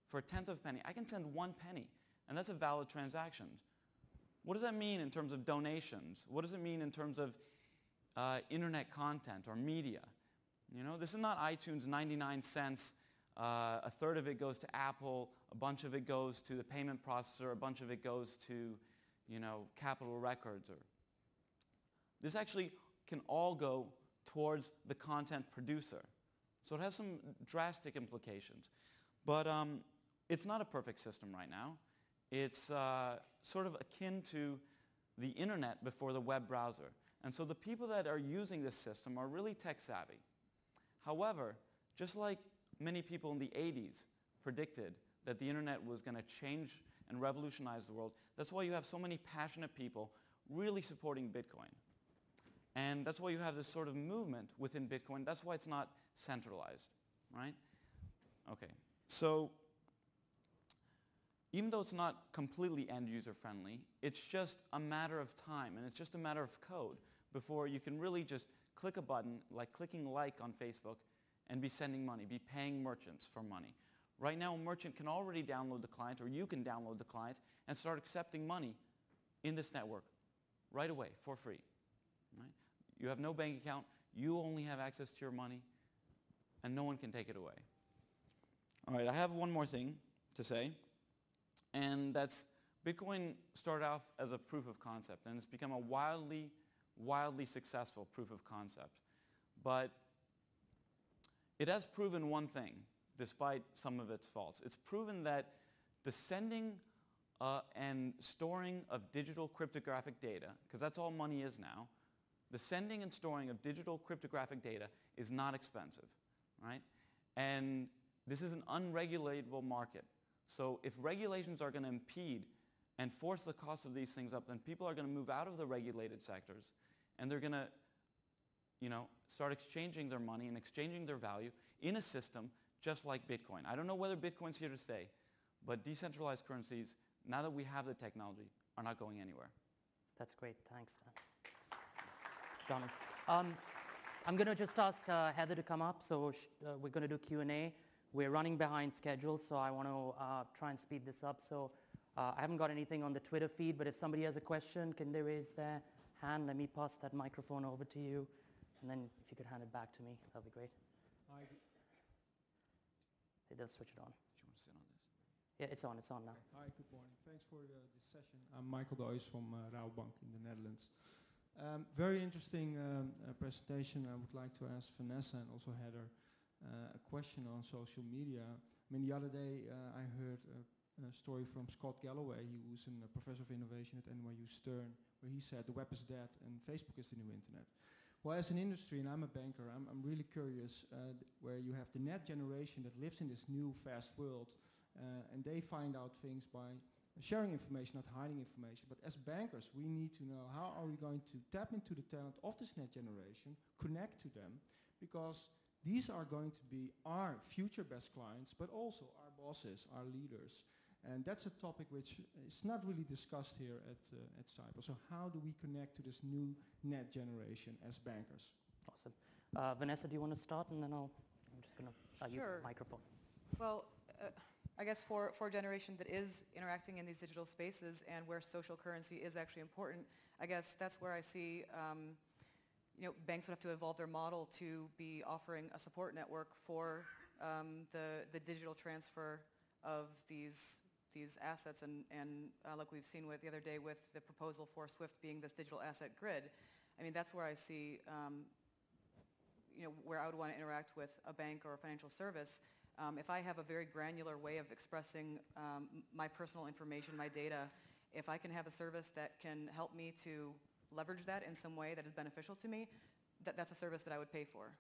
for 1/10 of a penny, I can send 1 penny, and that's a valid transaction. What does that mean in terms of donations? What does it mean in terms of internet content or media? You know, this is not iTunes 99 cents. A third of it goes to Apple, a bunch of it goes to the payment processor, a bunch of it goes to, you know, Capitol Records. This actually can all go towards the content producer. So it has some drastic implications. But it's not a perfect system right now. It's sort of akin to the internet before the web browser. And so the people that are using this system are really tech savvy. However, just like many people in the 80s predicted that the internet was going to change and revolutionize the world, that's why you have so many passionate people really supporting Bitcoin. And that's why you have this sort of movement within Bitcoin. That's why it's not centralized, right? Okay, so even though it's not completely end-user friendly, it's just a matter of time, and it's just a matter of code before you can really just click a button, like clicking like on Facebook, and be sending money, be paying merchants for money. Right now, a merchant can already download the client, or you can download the client, and start accepting money in this network right away for free. Right? You have no bank account, you only have access to your money, and no one can take it away. All right, I have one more thing to say, and that's Bitcoin started off as a proof of concept, and it's become a wildly successful proof of concept. But it has proven one thing, despite some of its faults. It's proven that the sending and storing of digital cryptographic data, because that's all money is now, the sending and storing of digital cryptographic data is not expensive, right? And this is an unregulatable market. So if regulations are going to impede and force the cost of these things up, then people are going to move out of the regulated sectors, and they're going to, you know, start exchanging their money and exchanging their value in a system just like Bitcoin. I don't know whether Bitcoin's here to stay, but decentralized currencies, now that we have the technology, are not going anywhere. That's great. Thanks, Dan. Donald. I'm going to just ask Heather to come up. So we're going to do Q&A. We're running behind schedule, so I want to try and speed this up. So I haven't got anything on the Twitter feed, but if somebody has a question, can they raise their hand? Let me pass that microphone over to you. And then if you could hand it back to me, that would be great. Hi. They'll switch it on. Do you want to sit on this? Yeah, it's on now. Hi, good morning. Thanks for this session. I'm Michael Doyes from Rabobank in the Netherlands. Very interesting presentation. I would like to ask Vanessa and also Heather a question on social media. I mean, the other day I heard a story from Scott Galloway. He was a professor of innovation at NYU Stern, where he said the web is dead and Facebook is the new internet. Well, as an industry, and I'm a banker, I'm really curious where you have the net generation that lives in this new fast world, and they find out things by sharing information, not hiding information. But as bankers, we need to know how are we going to tap into the talent of this net generation, connect to them, because these are going to be our future best clients, but also our bosses, our leaders. And that's a topic which is not really discussed here at Sibos. So how do we connect to this new net generation as bankers? Awesome. Vanessa, do you want to start? And then I'm just going to use the microphone. Well, I guess for a generation that is interacting in these digital spaces and where social currency is actually important, I guess that's where I see banks would have to evolve their model to be offering a support network for the digital transfer of these assets, and like we've seen with the other day with the proposal for SWIFT being this digital asset grid. I mean, that's where I see where I would want to interact with a bank or a financial service, if I have a very granular way of expressing my personal information, my data, if I can have a service that can help me to leverage that in some way that is beneficial to me, that's a service that I would pay for.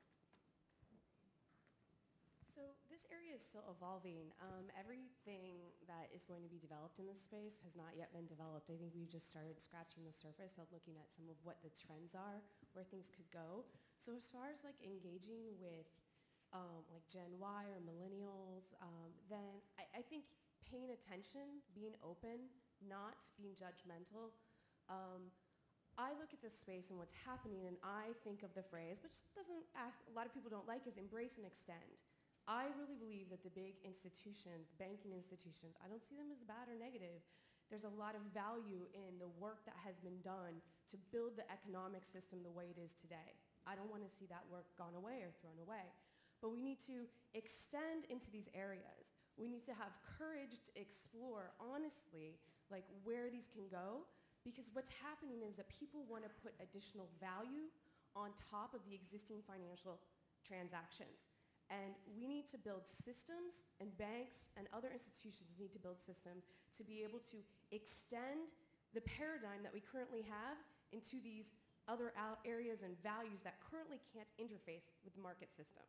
So this area is still evolving. Everything that is going to be developed in this space has not yet been developed. I think we've just started scratching the surface of looking at some of what the trends are, where things could go. So as far as like engaging with like Gen Y or millennials, then I think paying attention, being open, not being judgmental. I look at this space and what's happening, and I think of the phrase, which a lot of people don't like, is embrace and extend. I really believe that the big institutions, banking institutions, I don't see them as bad or negative. There's a lot of value in the work that has been done to build the economic system the way it is today. I don't want to see that work gone away or thrown away. But we need to extend into these areas. We need to have courage to explore honestly like where these can go, because what's happening is that people want to put additional value on top of the existing financial transactions. And we need to build systems, and banks and other institutions need to build systems to be able to extend the paradigm that we currently have into these other areas and values that currently can't interface with the market system.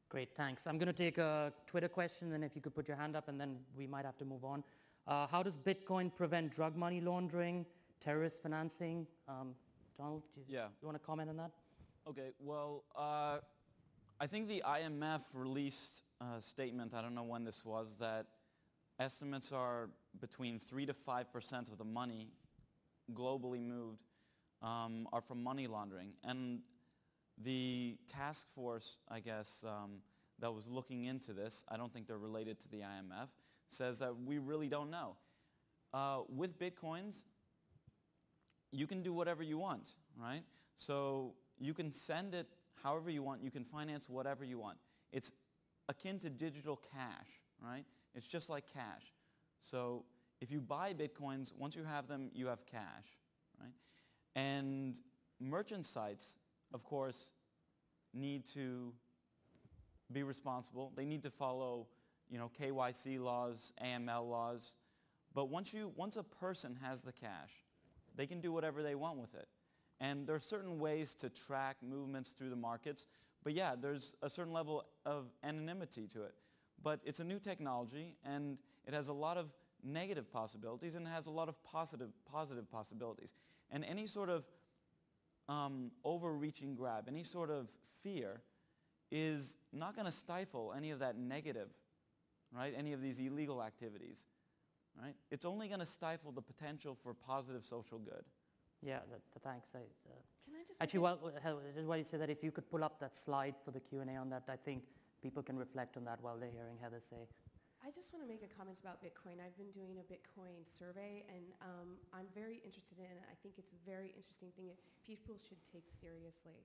Great, thanks. I'm going to take a Twitter question, and if you could put your hand up, and then we might have to move on. How does Bitcoin prevent drug money laundering, terrorist financing? Donald, do you want to comment on that? Okay, well, I think the IMF released a statement, I don't know when this was, that estimates are between 3 to 5% of the money globally moved are from money laundering. And the task force, I guess, that was looking into this, I don't think they're related to the IMF, says that we really don't know. With Bitcoins, you can do whatever you want, right? So you can send it however you want. You can finance whatever you want. It's akin to digital cash, right? It's just like cash. So if you buy Bitcoins, once you have them, you have cash, right? And merchant sites, of course, need to be responsible. They need to follow, KYC laws, AML laws. But once a person has the cash, they can do whatever they want with it. And there are certain ways to track movements through the markets. But yeah, there's a certain level of anonymity to it. But it's a new technology, and it has a lot of negative possibilities, and it has a lot of positive possibilities. And any sort of overreaching grab, any sort of fear is not going to stifle any of that negative, right? Any of these illegal activities, right? It's only going to stifle the potential for positive social good. Yeah, thanks. Can I just actually, just while you say that, if you could pull up that slide for the Q&A on that, I think people can reflect on that while they're hearing Heather say. I just want to make a comment about Bitcoin. I've been doing a Bitcoin survey, and I'm very interested in it. I think it's a very interesting thing that people should take seriously.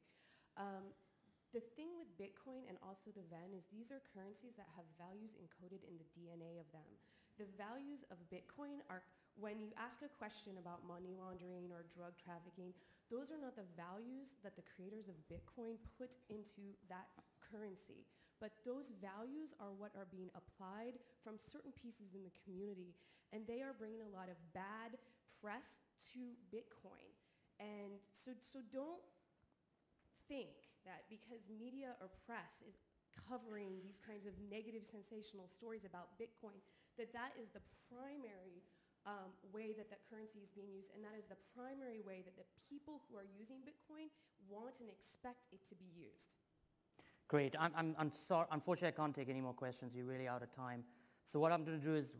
The thing with Bitcoin and also the VEN is these are currencies that have values encoded in the DNA of them. The values of Bitcoin are, when you ask a question about money laundering or drug trafficking, those are not the values that the creators of Bitcoin put into that currency. But those values are what are being applied from certain pieces in the community. And they are bringing a lot of bad press to Bitcoin. And so don't think that because media or press is covering these kinds of negative sensational stories about Bitcoin, that is the primary way that that currency is being used, and that is the primary way that the people who are using Bitcoin want and expect it to be used. Great. I'm sorry. Unfortunately, I can't take any more questions. You're really out of time. So what I'm going to do is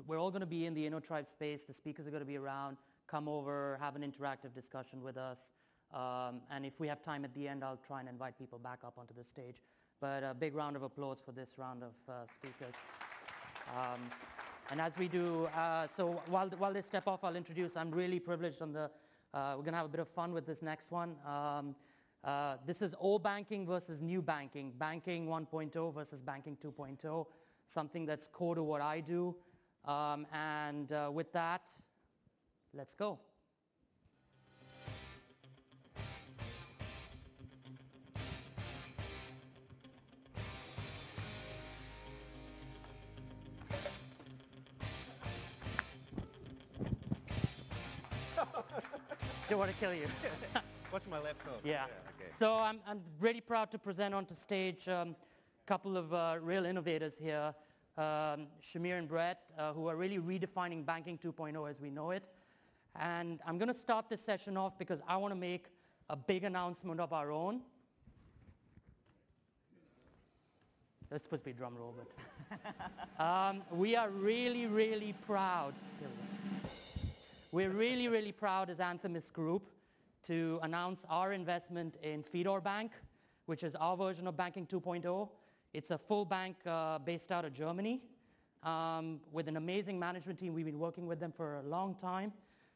we're all going to be in the Innotribe space. The speakers are going to be around. Come over, have an interactive discussion with us. And if we have time at the end, I'll try and invite people back up onto the stage. But a big round of applause for this round of speakers. And as we do, so while they step off, I'll introduce. I'm really privileged on the, we're going to have a bit of fun with this next one. This is old banking versus new banking, banking 1.0 versus banking 2.0, something that's core to what I do. And with that, let's go. Don't want to kill you. Watch my left hook. Yeah. Okay. So I'm really proud to present onto stage a couple of real innovators here, Shamir and Brett, who are really redefining banking 2.0 as we know it. And I'm going to start this session off because I want to make a big announcement of our own. That's supposed to be a drum roll, but we are really, really proud. We're really, really proud as Anthemis Group to announce our investment in Fedor Bank, which is our version of Banking 2.0. It's a full bank based out of Germany with an amazing management team. We've been working with them for a long time.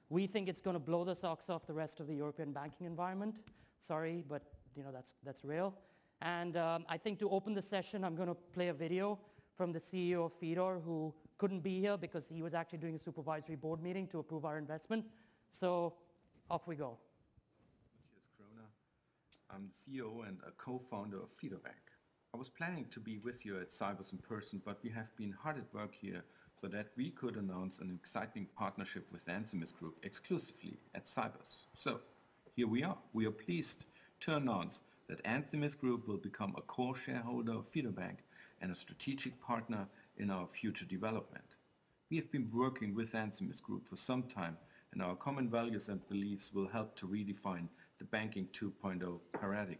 We think it's going to blow the socks off the rest of the European banking environment. Sorry, but you know that's real. And I think to open the session, I'm going to play a video from the CEO of Fedor, who couldn't be here because he was actually doing a supervisory board meeting to approve our investment. So off we go. Matthias Kroner. I'm the CEO and a co-founder of Fedor Bank. I was planning to be with you at Sibos in person, but we have been hard at work here so that we could announce an exciting partnership with the Anthemis Group exclusively at Sibos. So here we are. We are pleased to announce that Anthemis Group will become a core shareholder of Fedor Bank and a strategic partner in our future development. We have been working with Anthemis Group for some time, and our common values and beliefs will help to redefine the Banking 2.0 paradigm.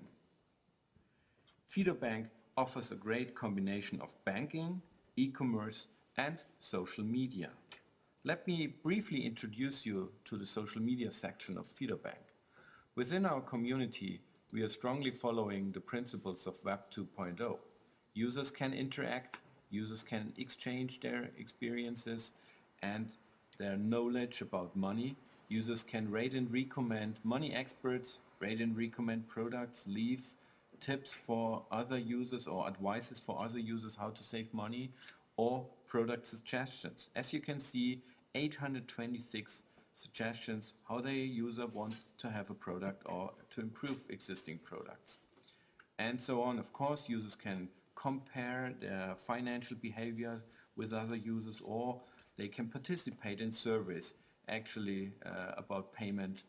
Fedor Bank offers a great combination of banking, e-commerce, and social media. Let me briefly introduce you to the social media section of Fedor Bank. Within our community, we are strongly following the principles of Web 2.0. Users can interact, users can exchange their experiences and their knowledge about money. Users can rate and recommend money experts, rate and recommend products, leave tips for other users or advices for other users how to save money, or product suggestions. As you can see, 826 suggestions how the user wants to have a product or to improve existing products. And so on. Of course, users can compare their financial behavior with other users, or they can participate in surveys actually about payment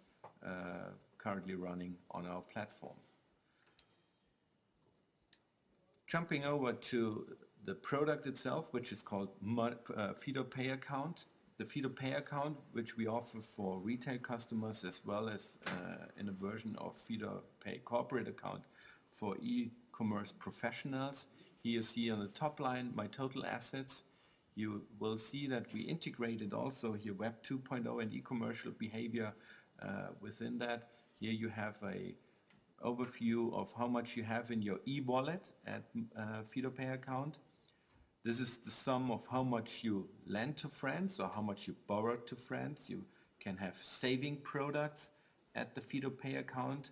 currently running on our platform. Jumping over to the product itself, which is called Fedor Pay Account. The Fedor Pay Account, which we offer for retail customers as well as in a version of Fedor Pay Corporate Account for e-commerce professionals. Here you see on the top line my total assets. You will see that we integrated also here Web 2.0 and e-commercial behavior within that. Here you have a overview of how much you have in your e-wallet at Fedor Pay Account. This is the sum of how much you lend to friends or how much you borrow to friends. You can have saving products at the Fedor Pay Account.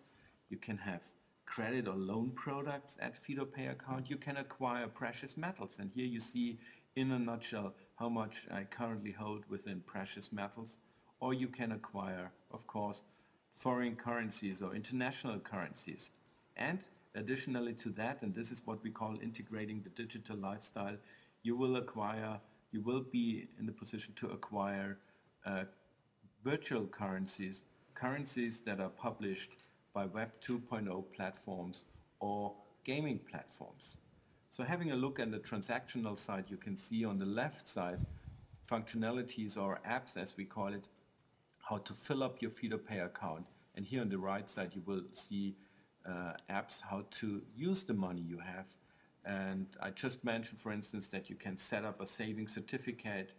You can have credit or loan products at Fedor Pay Account. You can acquire precious metals. And here you see in a nutshell how much I currently hold within precious metals. Or you can acquire, of course, foreign currencies or international currencies. And additionally to that, and this is what we call integrating the digital lifestyle, you will be in the position to acquire virtual currencies, currencies that are published by Web 2.0 platforms or gaming platforms. So having a look at the transactional side, you can see on the left side functionalities or apps, as we call it, how to fill up your Fedor Pay account. And here on the right side you will see apps how to use the money you have. And I just mentioned, for instance, that you can set up a saving certificate.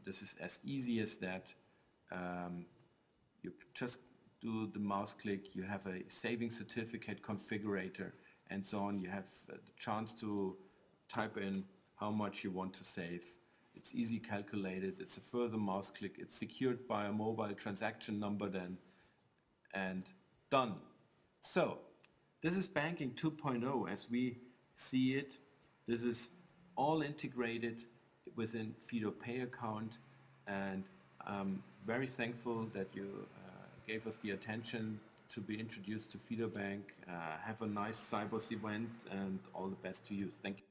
This is as easy as that. You just do the mouse click, you have a saving certificate configurator and so on. You have the chance to type in how much you want to save. It's easy calculated, it's a further mouse click, it's secured by a mobile transaction number then, and done. So this is Banking 2.0 as we see it. This is all integrated within Fedor Pay Account, and I'm very thankful that you gave us the attention to be introduced to Fedor Bank. Have a nice Sibos event and all the best to you. Thank you.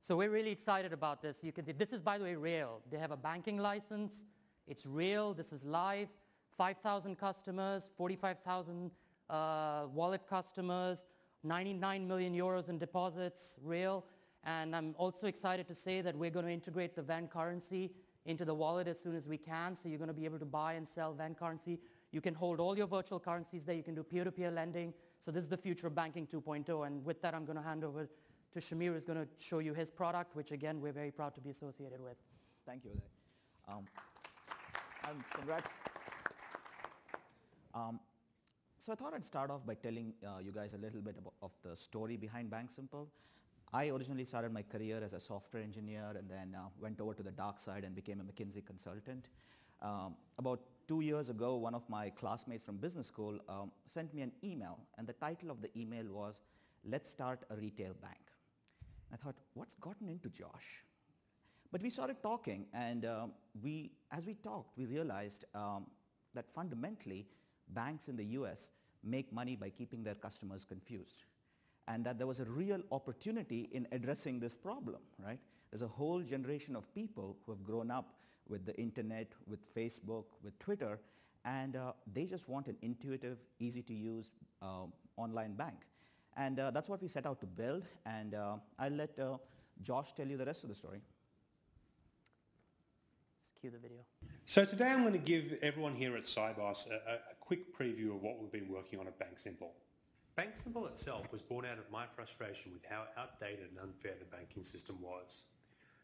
So we're really excited about this. You can see, this is, by the way, real. They have a banking license. It's real. This is live. 5,000 customers, 45,000 wallet customers, 99 million euros in deposits, real. And I'm also excited to say that we're going to integrate the VAN currency into the wallet as soon as we can. So you're going to be able to buy and sell VAN currency. You can hold all your virtual currencies there. You can do peer-to-peer lending. So this is the future of banking 2.0. And with that, I'm going to hand over to Shamir, who's going to show you his product, which again, we're very proud to be associated with. Thank you, Uday. And congrats. So I thought I'd start off by telling you guys a little bit of the story behind Bank Simple. I originally started my career as a software engineer and then went over to the dark side and became a McKinsey consultant. About 2 years ago, one of my classmates from business school sent me an email, and the title of the email was, "Let's start a retail bank." I thought, what's gotten into Josh? But we started talking, and as we talked, we realized that fundamentally, banks in the US make money by keeping their customers confused, and that there was a real opportunity in addressing this problem, right? There's a whole generation of people who have grown up with the internet, with Facebook, with Twitter, and they just want an intuitive, easy-to-use online bank. And that's what we set out to build, and I'll let Josh tell you the rest of the story. Let's cue the video. So today I'm going to give everyone here at Sibos a quick preview of what we've been working on at Bank Simple. Bank Simple itself was born out of my frustration with how outdated and unfair the banking system was.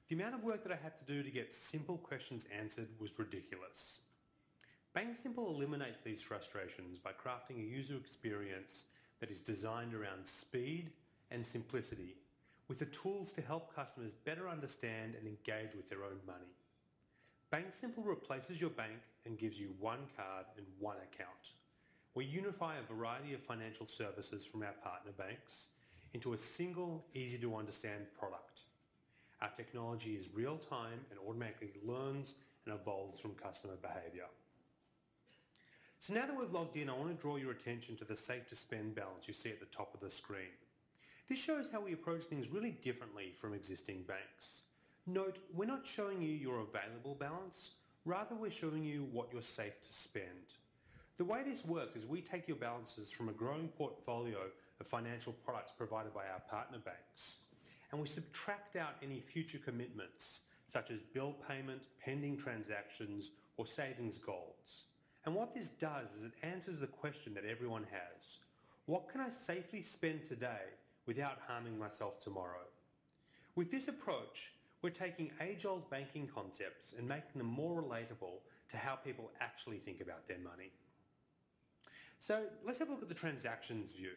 The amount of work that I had to do to get simple questions answered was ridiculous. Bank Simple eliminates these frustrations by crafting a user experience that is designed around speed and simplicity, with the tools to help customers better understand and engage with their own money. Bank Simple replaces your bank and gives you one card and one account. We unify a variety of financial services from our partner banks into a single, easy-to-understand product. Our technology is real-time and automatically learns and evolves from customer behaviour. So now that we've logged in, I want to draw your attention to the Safe to Spend balance you see at the top of the screen. This shows how we approach things really differently from existing banks. Note, we're not showing you your available balance, rather we're showing you what you're safe to spend. The way this works is we take your balances from a growing portfolio of financial products provided by our partner banks, and we subtract out any future commitments, such as bill payment, pending transactions, or savings goals. And what this does is it answers the question that everyone has. What can I safely spend today without harming myself tomorrow? With this approach, we're taking age-old banking concepts and making them more relatable to how people actually think about their money. So let's have a look at the transactions view.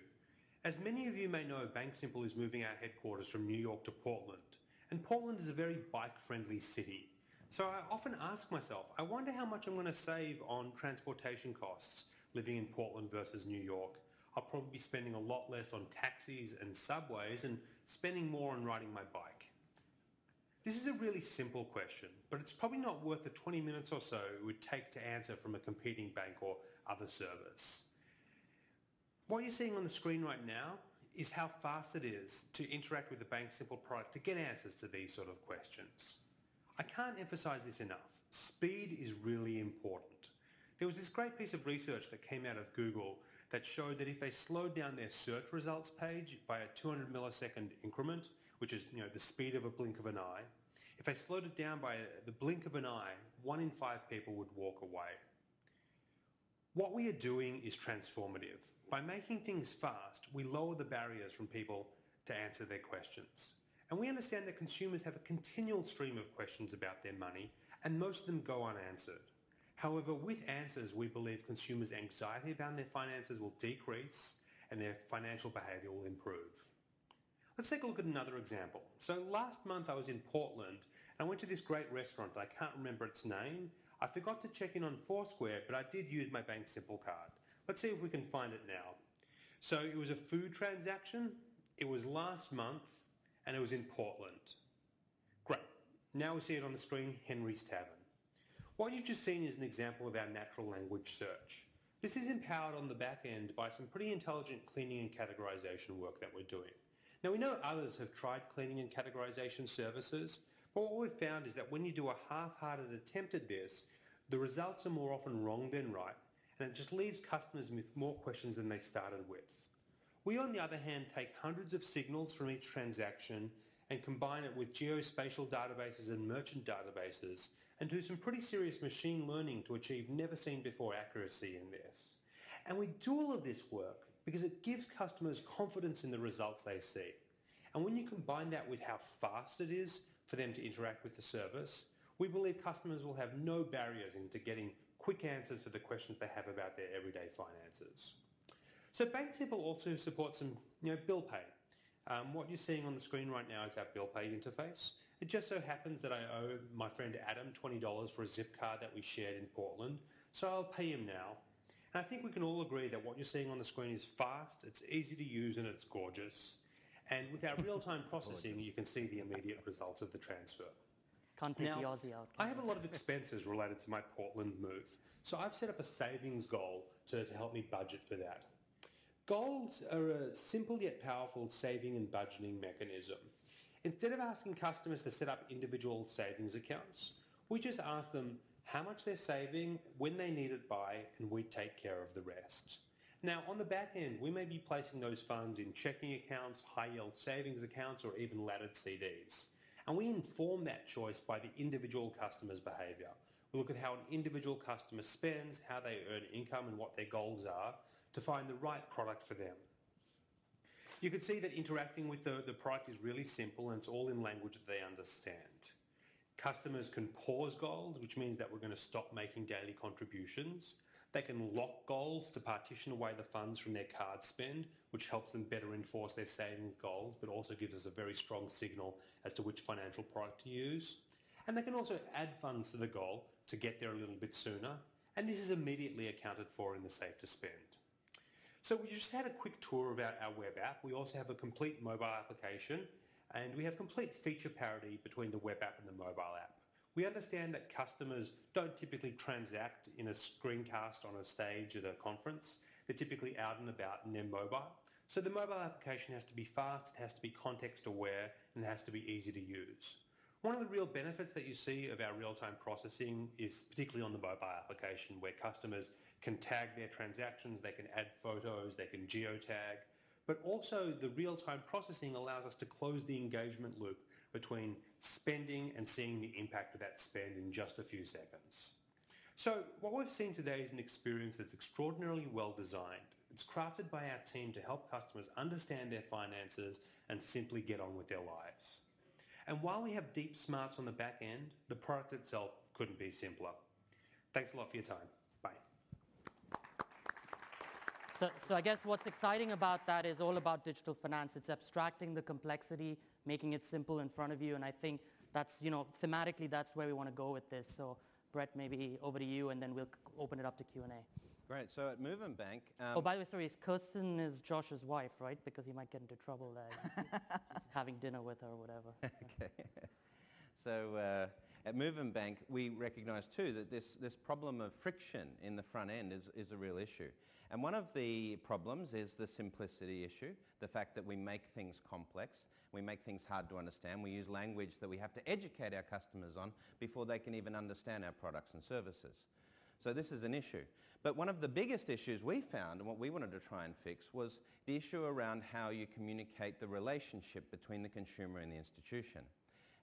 As many of you may know, Bank Simple is moving our headquarters from New York to Portland, and Portland is a very bike-friendly city. So I often ask myself, I wonder how much I'm going to save on transportation costs living in Portland versus New York. I'll probably be spending a lot less on taxis and subways and spending more on riding my bike. This is a really simple question, but it's probably not worth the 20 minutes or so it would take to answer from a competing bank or other service. What you're seeing on the screen right now is how fast it is to interact with the Bank Simple product to get answers to these sort of questions. I can't emphasize this enough. Speed is really important. There was this great piece of research that came out of Google that showed that if they slowed down their search results page by a 200 millisecond increment, which is the speed of a blink of an eye, if they slowed it down by the blink of an eye, 1 in 5 people would walk away. What we are doing is transformative. By making things fast, we lower the barriers from people to answer their questions. And we understand that consumers have a continual stream of questions about their money, and most of them go unanswered. However, with answers, we believe consumers' anxiety about their finances will decrease and their financial behaviour will improve. Let's take a look at another example. So last month I was in Portland and I went to this great restaurant. I can't remember its name. I forgot to check in on Foursquare, but I did use my Bank Simple card. Let's see if we can find it now. So it was a food transaction, it was last month, and it was in Portland. Great. Now we see it on the screen, Henry's Tavern. What you've just seen is an example of our natural language search. This is empowered on the back end by some pretty intelligent cleaning and categorization work that we're doing. Now we know others have tried cleaning and categorization services, but what we've found is that when you do a half-hearted attempt at this, the results are more often wrong than right, and it just leaves customers with more questions than they started with. We, on the other hand, take hundreds of signals from each transaction and combine it with geospatial databases and merchant databases and do some pretty serious machine learning to achieve never-seen-before accuracy in this. And we do all of this work because it gives customers confidence in the results they see. And when you combine that with how fast it is for them to interact with the service, we believe customers will have no barriers into getting quick answers to the questions they have about their everyday finances. So BankSimple also supports some bill pay. What you're seeing on the screen right now is our bill pay interface. It just so happens that I owe my friend Adam $20 for a zip card that we shared in Portland, so I'll pay him now. And I think we can all agree that what you're seeing on the screen is fast, it's easy to use, and it's gorgeous. And with our real-time processing, you can see the immediate results of the transfer. Can't take the Aussie out. I have a lot of expenses related to my Portland move, so I've set up a savings goal to help me budget for that. Goals are a simple yet powerful saving and budgeting mechanism. Instead of asking customers to set up individual savings accounts, we just ask them how much they're saving, when they need it by, and we take care of the rest. Now, on the back end, we may be placing those funds in checking accounts, high-yield savings accounts, or even laddered CDs. And we inform that choice by the individual customer's behaviour. We look at how an individual customer spends, how they earn income, and what their goals are to find the right product for them. You can see that interacting with the product is really simple and it's all in language that they understand. Customers can pause goals, which means that we're going to stop making daily contributions. They can lock goals to partition away the funds from their card spend, which helps them better enforce their savings goals, but also gives us a very strong signal as to which financial product to use. And they can also add funds to the goal to get there a little bit sooner, and this is immediately accounted for in the Save to Spend. So we just had a quick tour of our web app. We also have a complete mobile application, and we have complete feature parity between the web app and the mobile app. We understand that customers don't typically transact in a screencast on a stage at a conference. They're typically out and about in their mobile. So the mobile application has to be fast, it has to be context aware, and it has to be easy to use. One of the real benefits that you see of our real-time processing is particularly on the mobile application, where customers can tag their transactions, they can add photos, they can geotag, but also the real-time processing allows us to close the engagement loop between spending and seeing the impact of that spend in just a few seconds. So what we've seen today is an experience that's extraordinarily well designed. It's crafted by our team to help customers understand their finances and simply get on with their lives. And while we have deep smarts on the back end, the product itself couldn't be simpler. Thanks a lot for your time. Bye. So I guess what's exciting about that is all about digital finance. It's abstracting the complexity, making it simple in front of you, and I think that's, thematically that's where we want to go with this. So Brett, maybe over to you, and then we'll open it up to Q&A. Great. So at Move and Bank... oh, by the way, sorry, Kirsten is Josh's wife, right? Because he might get into trouble there. He's having dinner with her or whatever. Okay. So at Move and Bank, we recognise too that this problem of friction in the front end is a real issue. And one of the problems is the simplicity issue, the fact that we make things complex, we make things hard to understand, we use language that we have to educate our customers on before they can even understand our products and services. So this is an issue. But one of the biggest issues we found, and what we wanted to try and fix, was the issue around how you communicate the relationship between the consumer and the institution.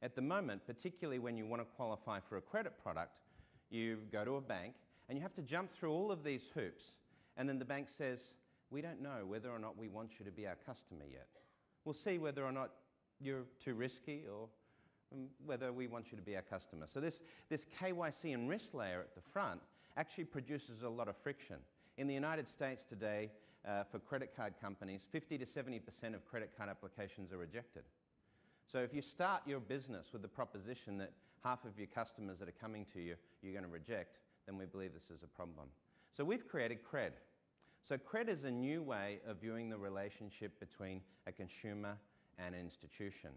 At the moment, particularly when you want to qualify for a credit product, you go to a bank and you have to jump through all of these hoops, and then the bank says, we don't know whether or not we want you to be our customer yet. We'll see whether or not you're too risky or whether we want you to be our customer. So this KYC and risk layer at the front actually produces a lot of friction. In the United States today, for credit card companies, 50 to 70% of credit card applications are rejected. So if you start your business with the proposition that half of your customers that are coming to you, you're going to reject, then we believe this is a problem. So we've created CRED. So CRED is a new way of viewing the relationship between a consumer and an institution.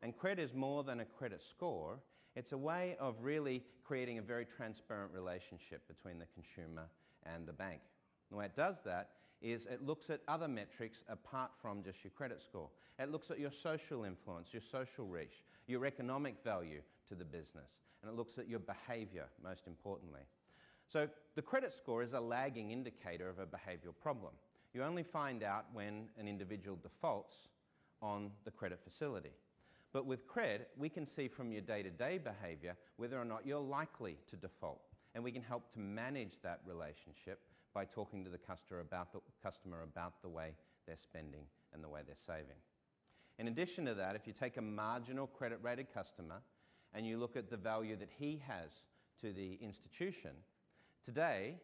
And CRED is more than a credit score. It's a way of really creating a very transparent relationship between the consumer and the bank. The way it does that is it looks at other metrics apart from just your credit score. It looks at your social influence, your social reach, your economic value to the business, and it looks at your behavior, most importantly. So the credit score is a lagging indicator of a behavioural problem. You only find out when an individual defaults on the credit facility. But with credit, we can see from your day-to-day behaviour whether or not you're likely to default. And we can help to manage that relationship by talking to the customer about the way they're spending and the way they're saving. In addition to that, if you take a marginal credit-rated customer and you look at the value that he has to the institution, today,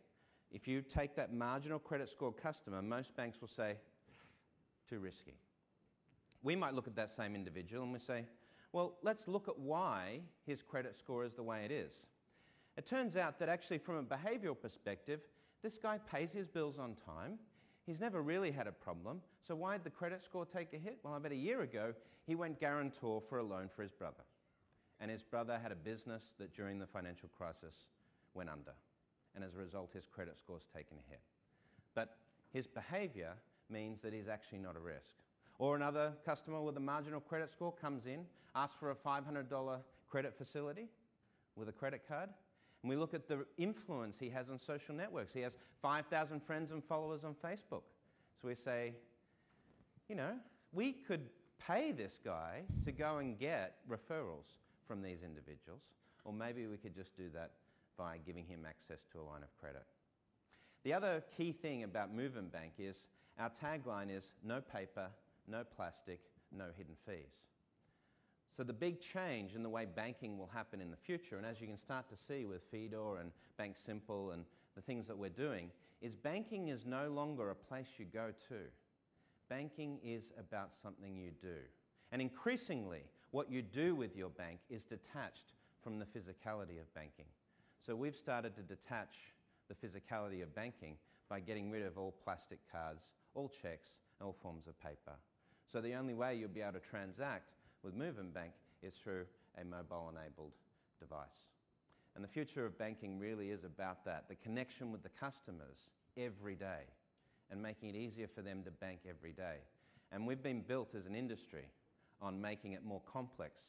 if you take that marginal credit score customer, most banks will say, too risky. We might look at that same individual and we say, well, let's look at why his credit score is the way it is. It turns out that actually from a behavioural perspective, this guy pays his bills on time. He's never really had a problem. So why did the credit score take a hit? Well, about a year ago, he went guarantor for a loan for his brother. And his brother had a business that during the financial crisis went under. And as a result, his credit score's taken a hit. But his behaviour means that he's actually not a risk. Or another customer with a marginal credit score comes in, asks for a $500 credit facility with a credit card, and we look at the influence he has on social networks. He has 5,000 friends and followers on Facebook. So we say, you know, we could pay this guy to go and get referrals from these individuals, or maybe we could just do that by giving him access to a line of credit. The other key thing about Move and Bank is our tagline is no paper, no plastic, no hidden fees. So the big change in the way banking will happen in the future, and as you can start to see with Fedor and Bank Simple and the things that we're doing, is banking is no longer a place you go to. Banking is about something you do. And increasingly, what you do with your bank is detached from the physicality of banking. So we've started to detach the physicality of banking by getting rid of all plastic cards, all checks, and all forms of paper. So the only way you'll be able to transact with Move and Bank is through a mobile-enabled device. And the future of banking really is about that, the connection with the customers every day and making it easier for them to bank every day. And we've been built as an industry on making it more complex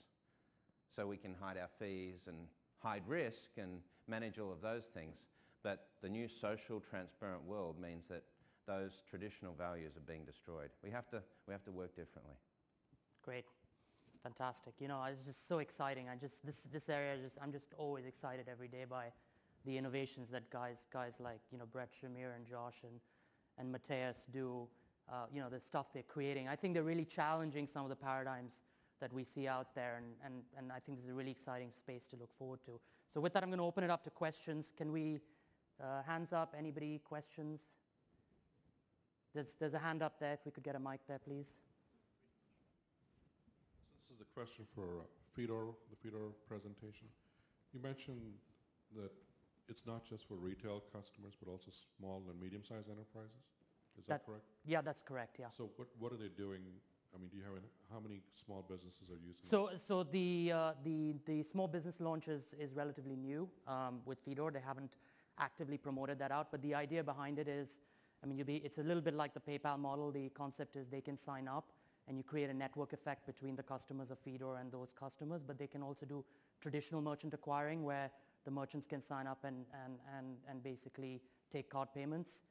so we can hide our fees and hide risk and manage all of those things. But the new social, transparent world means that those traditional values are being destroyed. We have to work differently. Great. Fantastic. You know, it's just so exciting. This area, I'm just always excited every day by the innovations that guys like, you know, Brett Shamir and Josh and Matthias do, you know, the stuff they're creating. I think they're really challenging some of the paradigms that we see out there, and I think this is a really exciting space to look forward to. So with that, I'm going to open it up to questions. Can we, hands up, anybody, questions? There's a hand up there, if we could get a mic there, please. This is a question for Fedor, the Fedor presentation. You mentioned that it's not just for retail customers, but also small and medium-sized enterprises. Is that correct? Yeah, that's correct, yeah. So what are they doing? I mean, do you have how many small businesses are using So the small business launch is relatively new with Fedor. They haven't actively promoted that out, but the idea behind it is, I mean, it's a little bit like the PayPal model. The concept is they can sign up and you create a network effect between the customers of Fedor and those customers, but they can also do traditional merchant acquiring where the merchants can sign up and basically take card payments.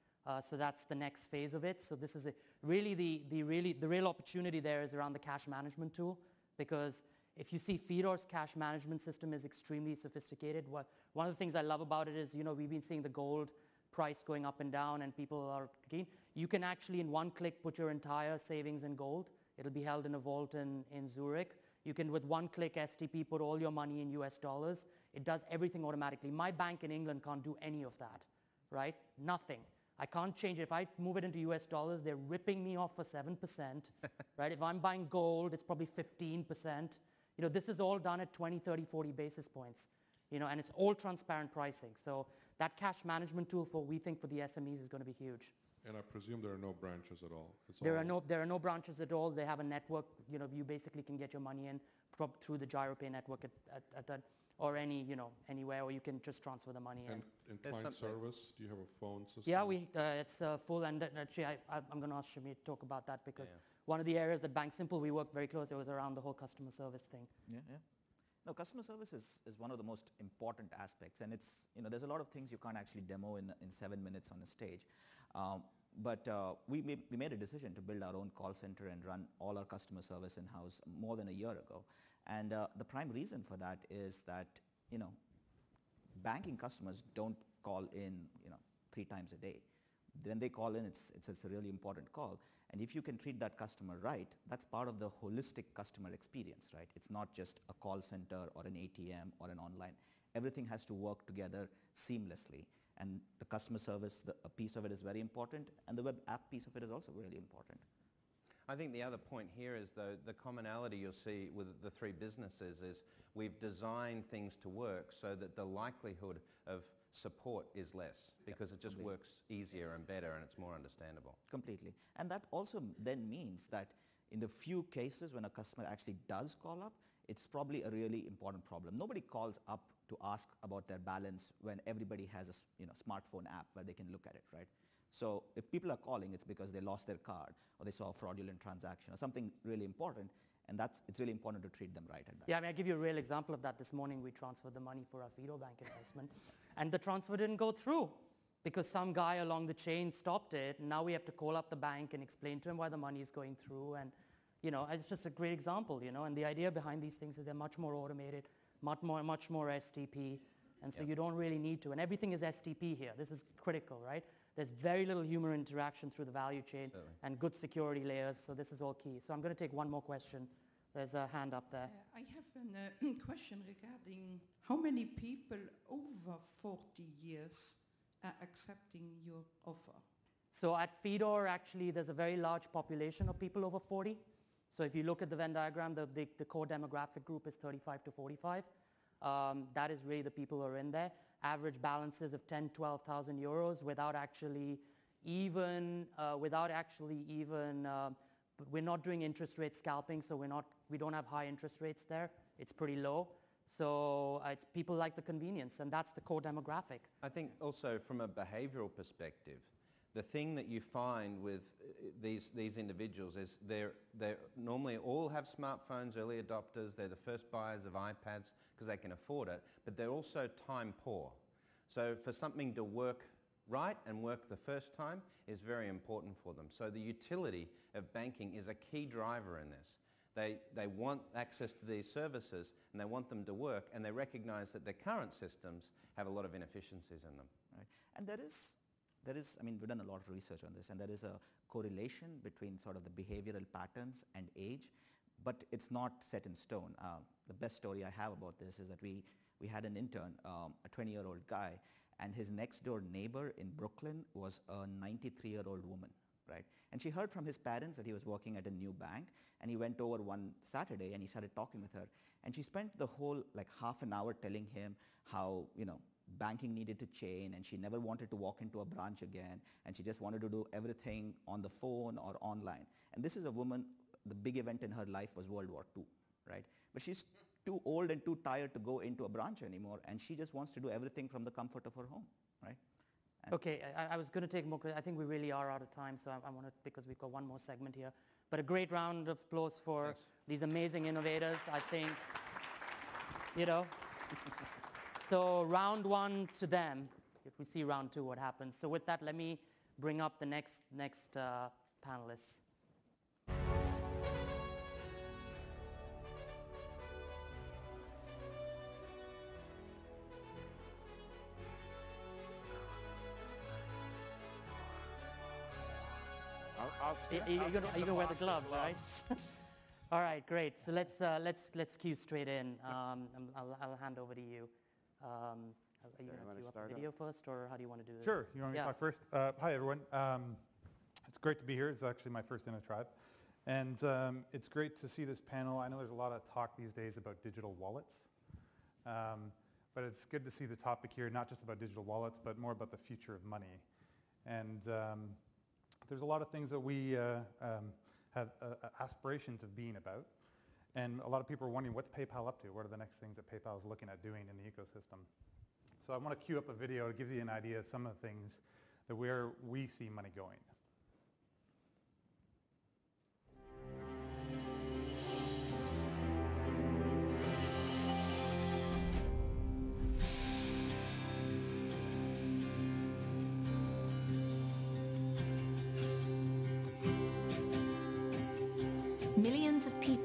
So that's the next phase of it. So this is really the real opportunity there is around the cash management tool, because if you see Fedor's cash management system is extremely sophisticated. One of the things I love about it is, you know, we've been seeing the gold price going up and down and people are keen. You can actually in one click put your entire savings in gold. It'll be held in a vault in Zurich. You can with one click STP put all your money in US dollars. It does everything automatically. My bank in England can't do any of that, right? Nothing. I can't change it. If I move it into US dollars, they're ripping me off for 7%, right? If I'm buying gold, it's probably 15%. You know, this is all done at 20, 30, 40 basis points, you know, and it's all transparent pricing. So that cash management tool we think for the SMEs is going to be huge. And I presume there are no branches at all. There are no branches at all. They have a network. You know, you basically can get your money in through the GiroPay network at that, or anywhere, or you can just transfer the money in. And client service, do you have a phone system? Yeah, it's full, and actually I'm going to ask Shamir to talk about that, because one of the areas that Bank Simple we work very closely was around the whole customer service thing. Yeah. No, customer service is one of the most important aspects, and it's, there's a lot of things you can't actually demo in 7 minutes on a stage. But we made a decision to build our own call center and run all our customer service in-house more than a year ago. And the prime reason for that is that, banking customers don't call in, 3 times a day. When they call in, it's a really important call. And if you can treat that customer right, that's part of the holistic customer experience, right? It's not just a call center or an ATM or an online. Everything has to work together seamlessly. And the customer service, a piece of it is very important, and the web app piece of it is also really important. I think the other point here is, though, the commonality you'll see with the 3 businesses is we've designed things to work so that the likelihood of support is less, because it just works easier and better and it's more understandable. Completely. And that also then means that in the few cases when a customer actually does call up, it's probably a really important problem. Nobody calls up to ask about their balance when everybody has a smartphone app where they can look at it, right? So if people are calling, it's because they lost their card or they saw a fraudulent transaction or something really important, and it's really important to treat them right at that. Yeah, I mean, I'll give you a real example of that. This morning we transferred the money for our Fido Bank investment, and the transfer didn't go through because some guy along the chain stopped it, and now we have to call up the bank and explain to him why the money is going through. And it's just a great example, and the idea behind these things is they're much more automated, much more STP, and so you don't really need to. And everything is STP here. This is critical, right? There's very little human interaction through the value chain and good security layers, so this is all key. So I'm going to take one more question. There's a hand up there. I have a question regarding how many people over 40 years are accepting your offer? So at Fedor, actually, there's a very large population of people over 40. So if you look at the Venn diagram, the core demographic group is 35 to 45. That is really the people who are in there. Average balances of 10, 12,000 euros without actually even, we're not doing interest rate scalping, so we don't have high interest rates there. It's pretty low. So it's people like the convenience, and that's the core demographic. I think also from a behavioral perspective, the thing that you find with these individuals is they normally all have smartphones, early adopters, they're the first buyers of iPads because they can afford it, but they're also time poor. So for something to work right and work the first time is very important for them. So the utility of banking is a key driver in this. They want access to these services and they want them to work, and they recognize that their current systems have a lot of inefficiencies in them. Right. And there is, I mean, we've done a lot of research on this, and there is a correlation between sort of the behavioral patterns and age, but it's not set in stone. The best story I have about this is that we had an intern, a 20-year-old guy, and his next door neighbor in Brooklyn was a 93-year-old woman, right? And she heard from his parents that he was working at a new bank, and he went over one Saturday and he started talking with her. And she spent the whole half an hour telling him how, banking needed to change, and she never wanted to walk into a branch again, and she just wanted to do everything on the phone or online. And this is a woman, the big event in her life was World War II, right? But she's too old and too tired to go into a branch anymore, and she just wants to do everything from the comfort of her home, right? And okay, I was going to take more, I think we really are out of time, so I want to, because we've got one more segment here. But a great round of applause for these amazing innovators, I think, So round one to them. If we see round two, what happens? So with that, let me bring up the next panelists. You're gonna wear the gloves, right? All right, great. So let's cue straight in. I'll hand over to you. Are you going to cue up the video first, or how do you want to do this? Sure. You want me to talk first? Hi, everyone. It's great to be here. It's actually my first Innotribe. And it's great to see this panel. I know there's a lot of talk these days about digital wallets. But it's good to see the topic here, not just about digital wallets, but more about the future of money. And there's a lot of things that we have aspirations of being about. And a lot of people are wondering, what's PayPal up to? What are the next things that PayPal is looking at doing in the ecosystem? So I want to cue up a video that gives you an idea of some of the things that where we see money going.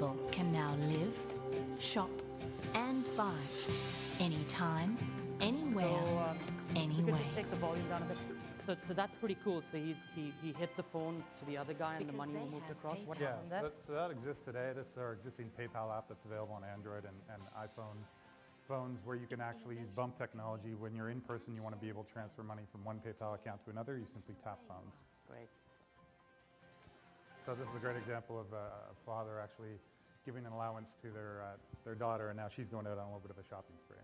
people can now live, shop, and buy anytime, anywhere, We could anyway. just take the volume down a bit. So that's pretty cool. So he hit the phone to the other guy and the Because money they will move have across. What Yeah, happened there? so that exists today. That's our existing PayPal app that's available on Android and iPhone phones, where you can actually use bump technology. When you're in person, you want to be able to transfer money from one PayPal account to another, you simply tap phones. Great. So this is a great example of a father actually giving an allowance to their daughter, and now she's going out on a little bit of a shopping spree.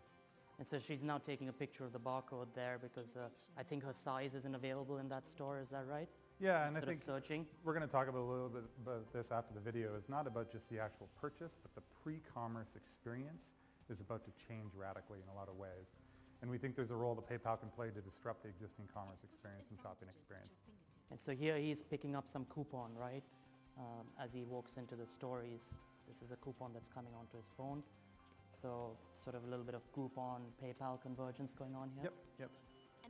And so she's now taking a picture of the barcode there because I think her size isn't available in that store. Is that right? Yeah, and I Instead of think searching. we're going to talk about a little bit about this after the video. It's not about just the actual purchase, but the pre-commerce experience is about to change radically in a lot of ways. And we think there's a role that PayPal can play to disrupt the existing commerce experience and shopping experience. And so here he's picking up some coupon, right? As he walks into the store, this is a coupon that's coming onto his phone. So sort of a little bit of Groupon, PayPal convergence going on here. Yep,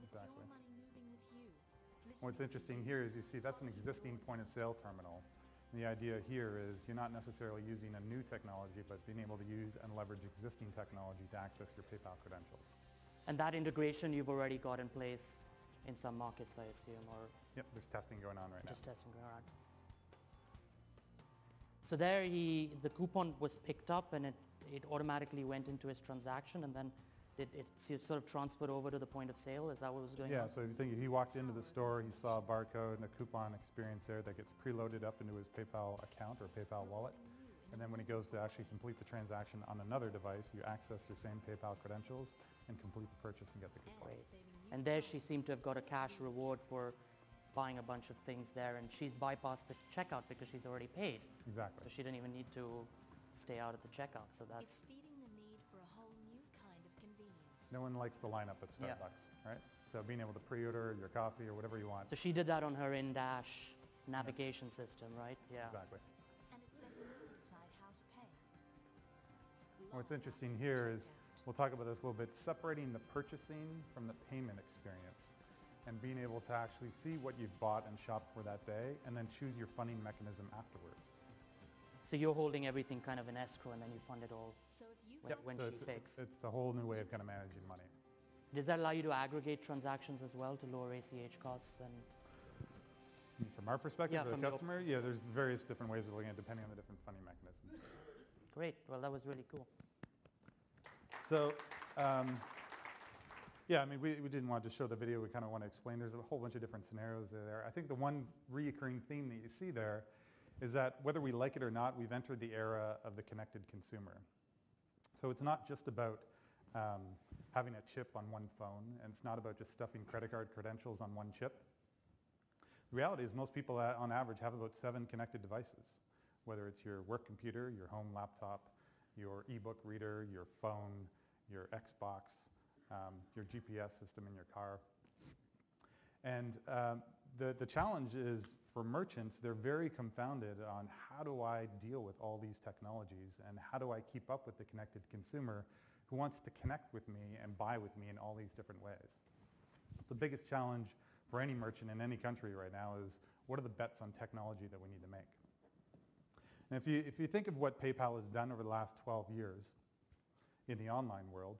exactly. What's interesting here is you see that's an existing point of sale terminal. And the idea here is you're not necessarily using a new technology, but being able to use and leverage existing technology to access your PayPal credentials. And that integration you've already got in place in some markets, I assume, or? Yep, there's testing going on right now. Just testing going on. So there the coupon was picked up and it automatically went into his transaction, and then it sort of transferred over to the point of sale. Is that what was going on? Yeah, so if you think he walked into the store, he saw a barcode and a coupon experience there that gets preloaded up into his PayPal account or PayPal wallet. And then when he goes to actually complete the transaction on another device, you access your same PayPal credentials and complete the purchase and get the coupon. Great. And there she seemed to have got a cash reward for buying a bunch of things there, and she's bypassed the checkout because she's already paid. Exactly. So she didn't even need to stay out at the checkout. So that's... It's feeding the need for a whole new kind of convenience. No one likes the lineup at Starbucks, right? So being able to pre-order your coffee or whatever you want. So she did that on her in-dash navigation system, right? Yeah. Exactly. And it's letting you decide how to pay. What's interesting here is, we'll talk about this a little bit, separating the purchasing from the payment experience and being able to actually see what you've bought and shopped for that day and then choose your funding mechanism afterwards. So you're holding everything kind of in escrow and then you fund it all when so she pays. it's a whole new way of kind of managing money. Does that allow you to aggregate transactions as well to lower ACH costs? And from our perspective, Yeah, for from the your- customer, yeah, there's various different ways of looking at it depending on the different funding mechanisms. Great. Well, that was really cool. So, yeah, I mean, we didn't want to show the video. We kind of want to explain. There's a whole bunch of different scenarios there. I think the one reoccurring theme that you see there is that whether we like it or not, we've entered the era of the connected consumer. So it's not just about having a chip on one phone, and it's not about just stuffing credit card credentials on one chip. The reality is most people on average have about 7 connected devices, whether it's your work computer, your home laptop, your ebook reader, your phone, your Xbox, your GPS system in your car. And the challenge is for merchants, they're very confounded on how do I deal with all these technologies and how do I keep up with the connected consumer who wants to connect with me and buy with me in all these different ways. It's the biggest challenge for any merchant in any country right now is what are the bets on technology that we need to make? And if you think of what PayPal has done over the last 12 years in the online world,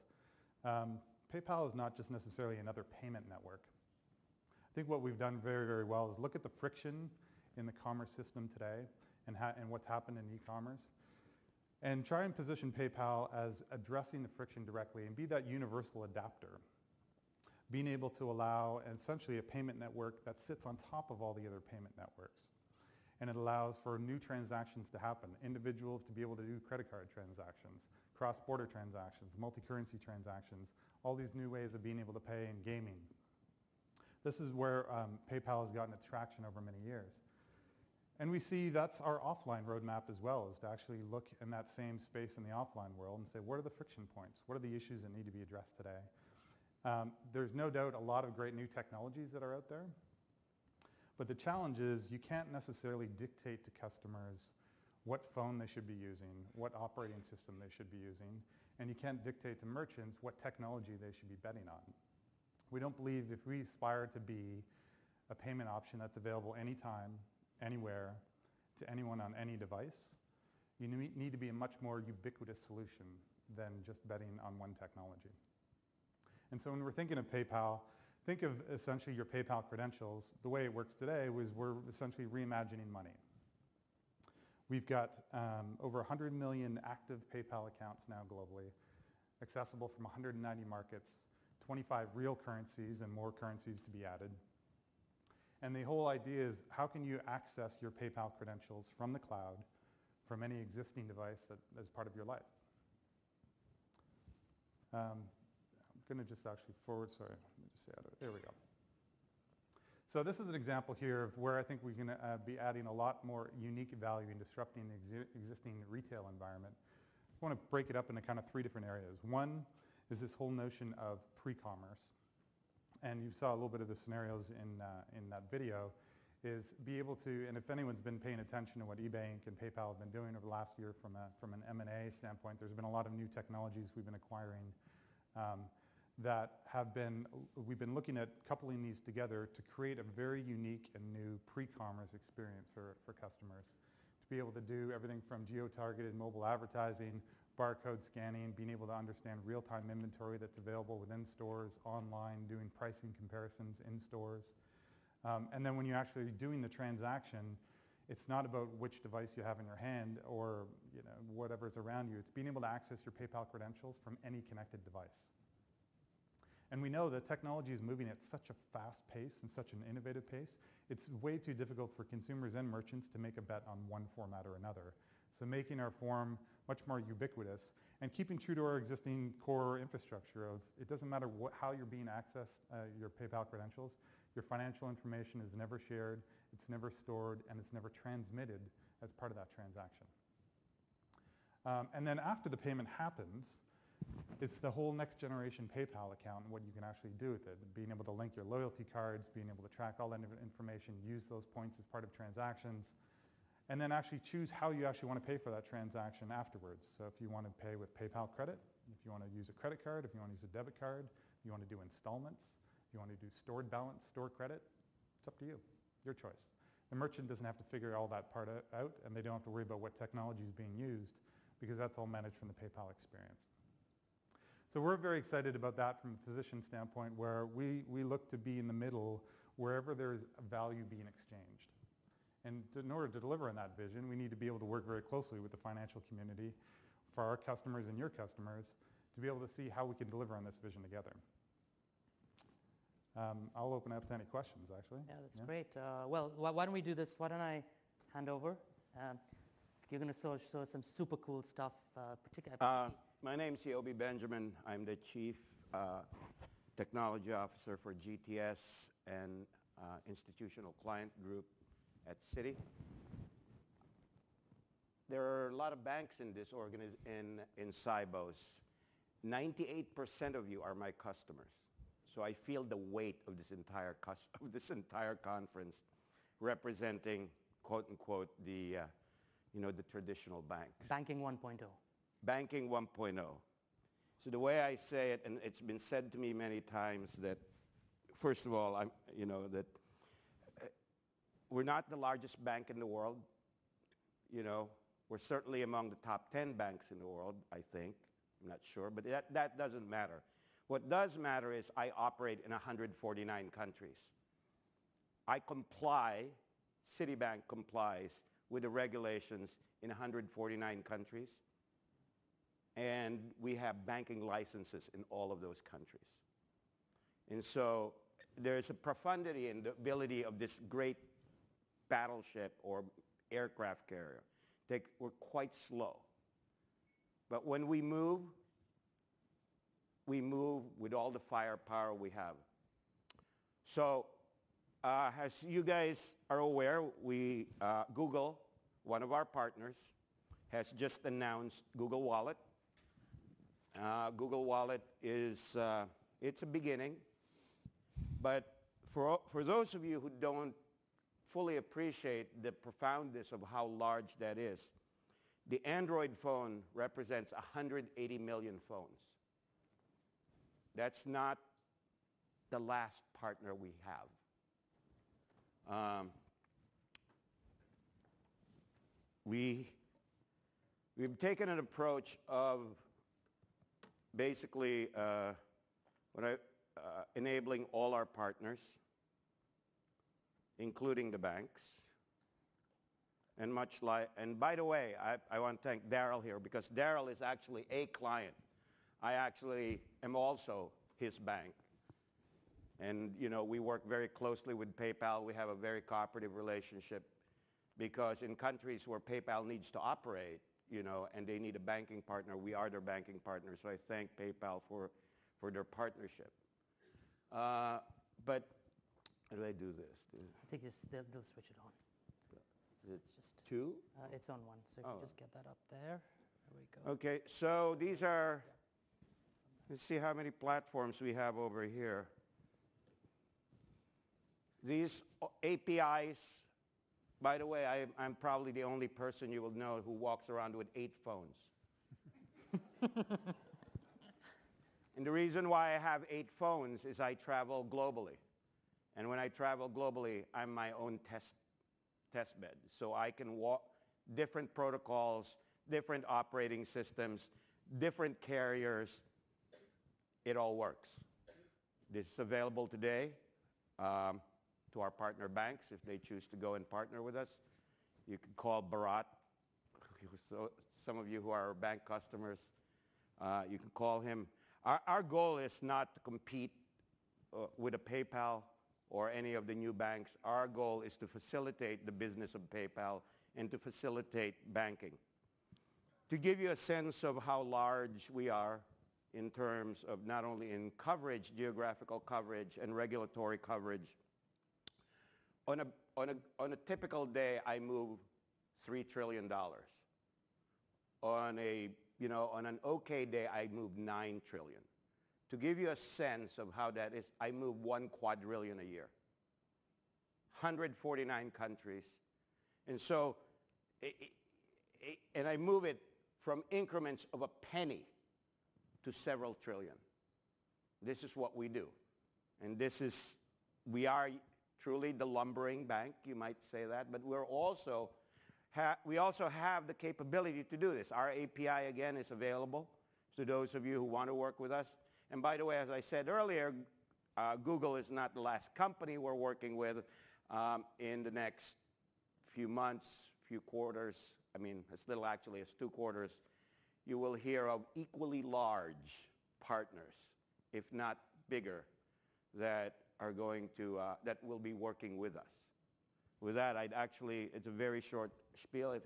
PayPal is not just necessarily another payment network. I think what we've done very, very well is look at the friction in the commerce system today and what's happened in e-commerce and try and position PayPal as addressing the friction directly and be that universal adapter, being able to allow essentially a payment network that sits on top of all the other payment networks. And it allows for new transactions to happen, individuals to be able to do credit card transactions, cross-border transactions, multi-currency transactions, all these new ways of being able to pay in gaming. This is where PayPal has gotten its traction over many years. And we see that's our offline roadmap as well, is to actually look in that same space in the offline world and say, what are the friction points? What are the issues that need to be addressed today? There's no doubt a lot of great new technologies that are out there. But the challenge is you can't necessarily dictate to customers what phone they should be using, what operating system they should be using, and you can't dictate to merchants what technology they should be betting on. We don't believe if we aspire to be a payment option that's available anytime, anywhere, to anyone on any device, You need to be a much more ubiquitous solution than just betting on one technology. And so when we're thinking of PayPal, think of essentially your PayPal credentials. The way it works today was we're essentially reimagining money. We've got over 100 million active PayPal accounts now globally, accessible from 190 markets, 25 real currencies and more currencies to be added. And the whole idea is how can you access your PayPal credentials from the cloud from any existing device that is part of your life. I'm going to just actually forward, sorry, let me just say there we go. So this is an example here of where I think we can be adding a lot more unique value in disrupting the existing retail environment. I want to break it up into kind of three different areas. One is this whole notion of pre-commerce. And you saw a little bit of the scenarios in that video, is be able to, and if anyone's been paying attention to what eBay Inc. and PayPal have been doing over the last year from an M&A standpoint, there's been a lot of new technologies we've been acquiring that we've been looking at coupling these together to create a very unique and new pre-commerce experience for customers. To be able to do everything from geo-targeted mobile advertising, barcode scanning, being able to understand real-time inventory that's available within stores, online, doing pricing comparisons in stores. And then when you're actually doing the transaction, it's not about which device you have in your hand or whatever's around you. It's being able to access your PayPal credentials from any connected device. And we know that technology is moving at such a fast pace and such an innovative pace, it's way too difficult for consumers and merchants to make a bet on one format or another. So making our form much more ubiquitous and keeping true to our existing core infrastructure of it doesn't matter how you're being accessed, your PayPal credentials, your financial information is never shared, it's never stored, and it's never transmitted as part of that transaction. And then after the payment happens, it's the whole next generation PayPal account and what you can actually do with it. Being able to link your loyalty cards, being able to track all that information, use those points as part of transactions, and then actually choose how you actually want to pay for that transaction afterwards. So if you want to pay with PayPal credit, if you want to use a credit card, if you want to use a debit card, if you want to do installments, if you want to do stored balance, store credit, it's up to you, your choice. The merchant doesn't have to figure all that part out, and they don't have to worry about what technology is being used because that's all managed from the PayPal experience. So we're very excited about that from a position standpoint where we look to be in the middle wherever there's value being exchanged. And in order to deliver on that vision, we need to be able to work very closely with the financial community for our customers and your customers to be able to see how we can deliver on this vision together. I'll open up to any questions, actually. Yeah, that's great. Well, why don't we do this? Why don't I hand over? You're going to show some super cool stuff, particularly. My name's Yobi Benjamin. I'm the Chief Technology Officer for GTS and Institutional Client Group at Citi. There are a lot of banks in this in Sibos. 98% of you are my customers. So I feel the weight of this entire conference representing, quote unquote, the traditional banks. Banking 1.0. Banking 1.0. So the way I say it, and it's been said to me many times that, first of all, that we're not the largest bank in the world. We're certainly among the top 10 banks in the world, I think. I'm not sure, but that doesn't matter. What does matter is I operate in 149 countries. I comply, Citibank complies with the regulations in 149 countries. And we have banking licenses in all of those countries. And so there's a profundity in the ability of this great battleship or aircraft carrier. We're quite slow. But when we move with all the firepower we have. So as you guys are aware, Google, one of our partners, has just announced Google Wallet. Google Wallet is, it's a beginning, but for those of you who don't fully appreciate the profoundness of how large that is, the Android phone represents 180 million phones. That's not the last partner we have. We've taken an approach of basically enabling all our partners, including the banks. And by the way, I want to thank Daryl here, because Daryl is actually a client. I actually am also his bank. And, you know, we work very closely with PayPal. We have a very cooperative relationship, because in countries where PayPal needs to operate, you know, and they need a banking partner, we are their banking partner. So I thank PayPal for their partnership. But how do I do this? I think they'll switch it on. It's just two? It's on one, so if you just get that up there. There we go. Okay, so these are, let's see how many platforms we have over here. These APIs, by the way, I'm probably the only person you will know who walks around with 8 phones. And the reason why I have 8 phones is I travel globally. And when I travel globally, I'm my own test bed. So I can walk different protocols, different operating systems, different carriers. It all works. This is available today to our partner banks if they choose to go and partner with us. You can call Bharat. So some of you who are our bank customers, you can call him. Our goal is not to compete with a PayPal or any of the new banks. Our goal is to facilitate the business of PayPal and to facilitate banking. To give you a sense of how large we are in terms of not only in coverage, geographical coverage, and regulatory coverage, on a typical day, I move $3 trillion. On an okay day, I move $9 trillion. To give you a sense of how that is, I move 1 quadrillion a year. 149 countries. And so, and I move it from increments of a penny to several trillion. This is what we do. And we are truly the lumbering bank, you might say that, but we also have the capability to do this. Our API, again, is available to those of you who want to work with us. And by the way, as I said earlier, Google is not the last company we're working with. In the next few months, few quarters, I mean, as little actually as 2 quarters, you will hear of equally large partners, if not bigger, that are going to, that will be working with us. With that, it's a very short spiel. If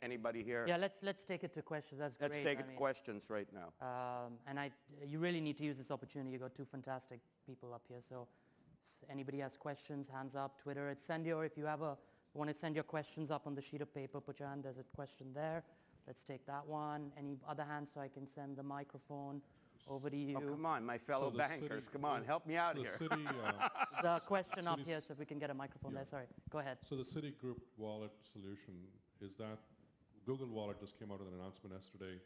anybody here... Yeah, let's take it to questions. That's great. Let's take it to questions right now. And you really need to use this opportunity. You've got 2 fantastic people up here. So anybody has questions, hands up, Twitter. Send your, if you want to send your questions up on the sheet of paper, put your hand. There's a question there. Let's take that one. Any other hands so I can send the microphone over to you? Oh, come on, my fellow bankers. Come on, help me out here. The question up here, so if we can get a microphone there. Sorry, go ahead. So the Citigroup wallet solution, is that Google Wallet just came out with an announcement yesterday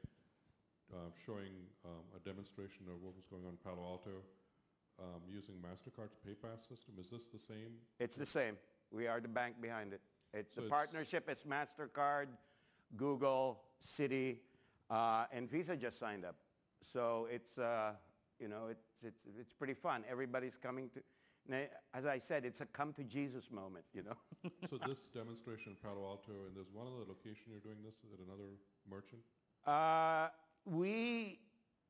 showing a demonstration of what was going on in Palo Alto using MasterCard's PayPass system. Is this the same? It's the same. We are the bank behind it. The partnership is MasterCard, Google, Citi, and Visa just signed up. So it's pretty fun. Everybody's coming to, as I said, it's a come to Jesus moment, you know. So this demonstration in Palo Alto, and there's one other location you're doing this at, another merchant?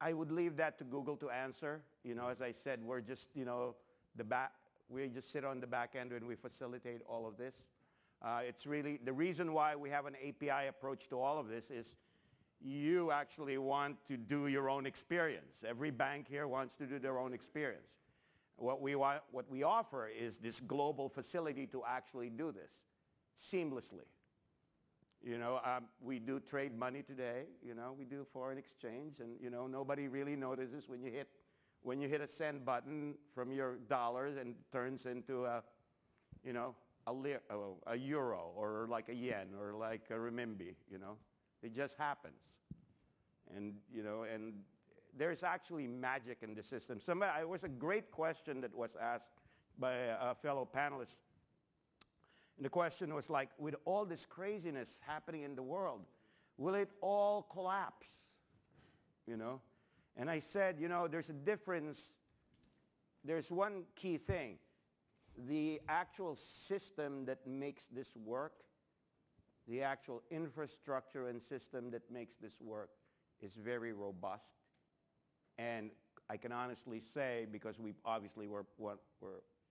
I would leave that to Google to answer. You know, as I said, we're just, we just sit on the back end and we facilitate all of this. It's really, the reason why we have an API approach to all of this is you actually want to do your own experience. Every bank here wants to do their own experience. What we offer is this global facility to actually do this seamlessly. You know, we do trade money today. You know, we do foreign exchange, and you know, nobody really notices when you hit a send button from your dollars and it turns into a euro or like a yen or like a renminbi. You know, it just happens, and you know, and there's actually magic in the system. It was a great question that was asked by a fellow panelist. And the question was like, with all this craziness happening in the world, will it all collapse? You know? And I said, you know, there's a difference. There's one key thing. The actual system that makes this work, the actual infrastructure and system that makes this work is very robust. And I can honestly say, because we obviously we're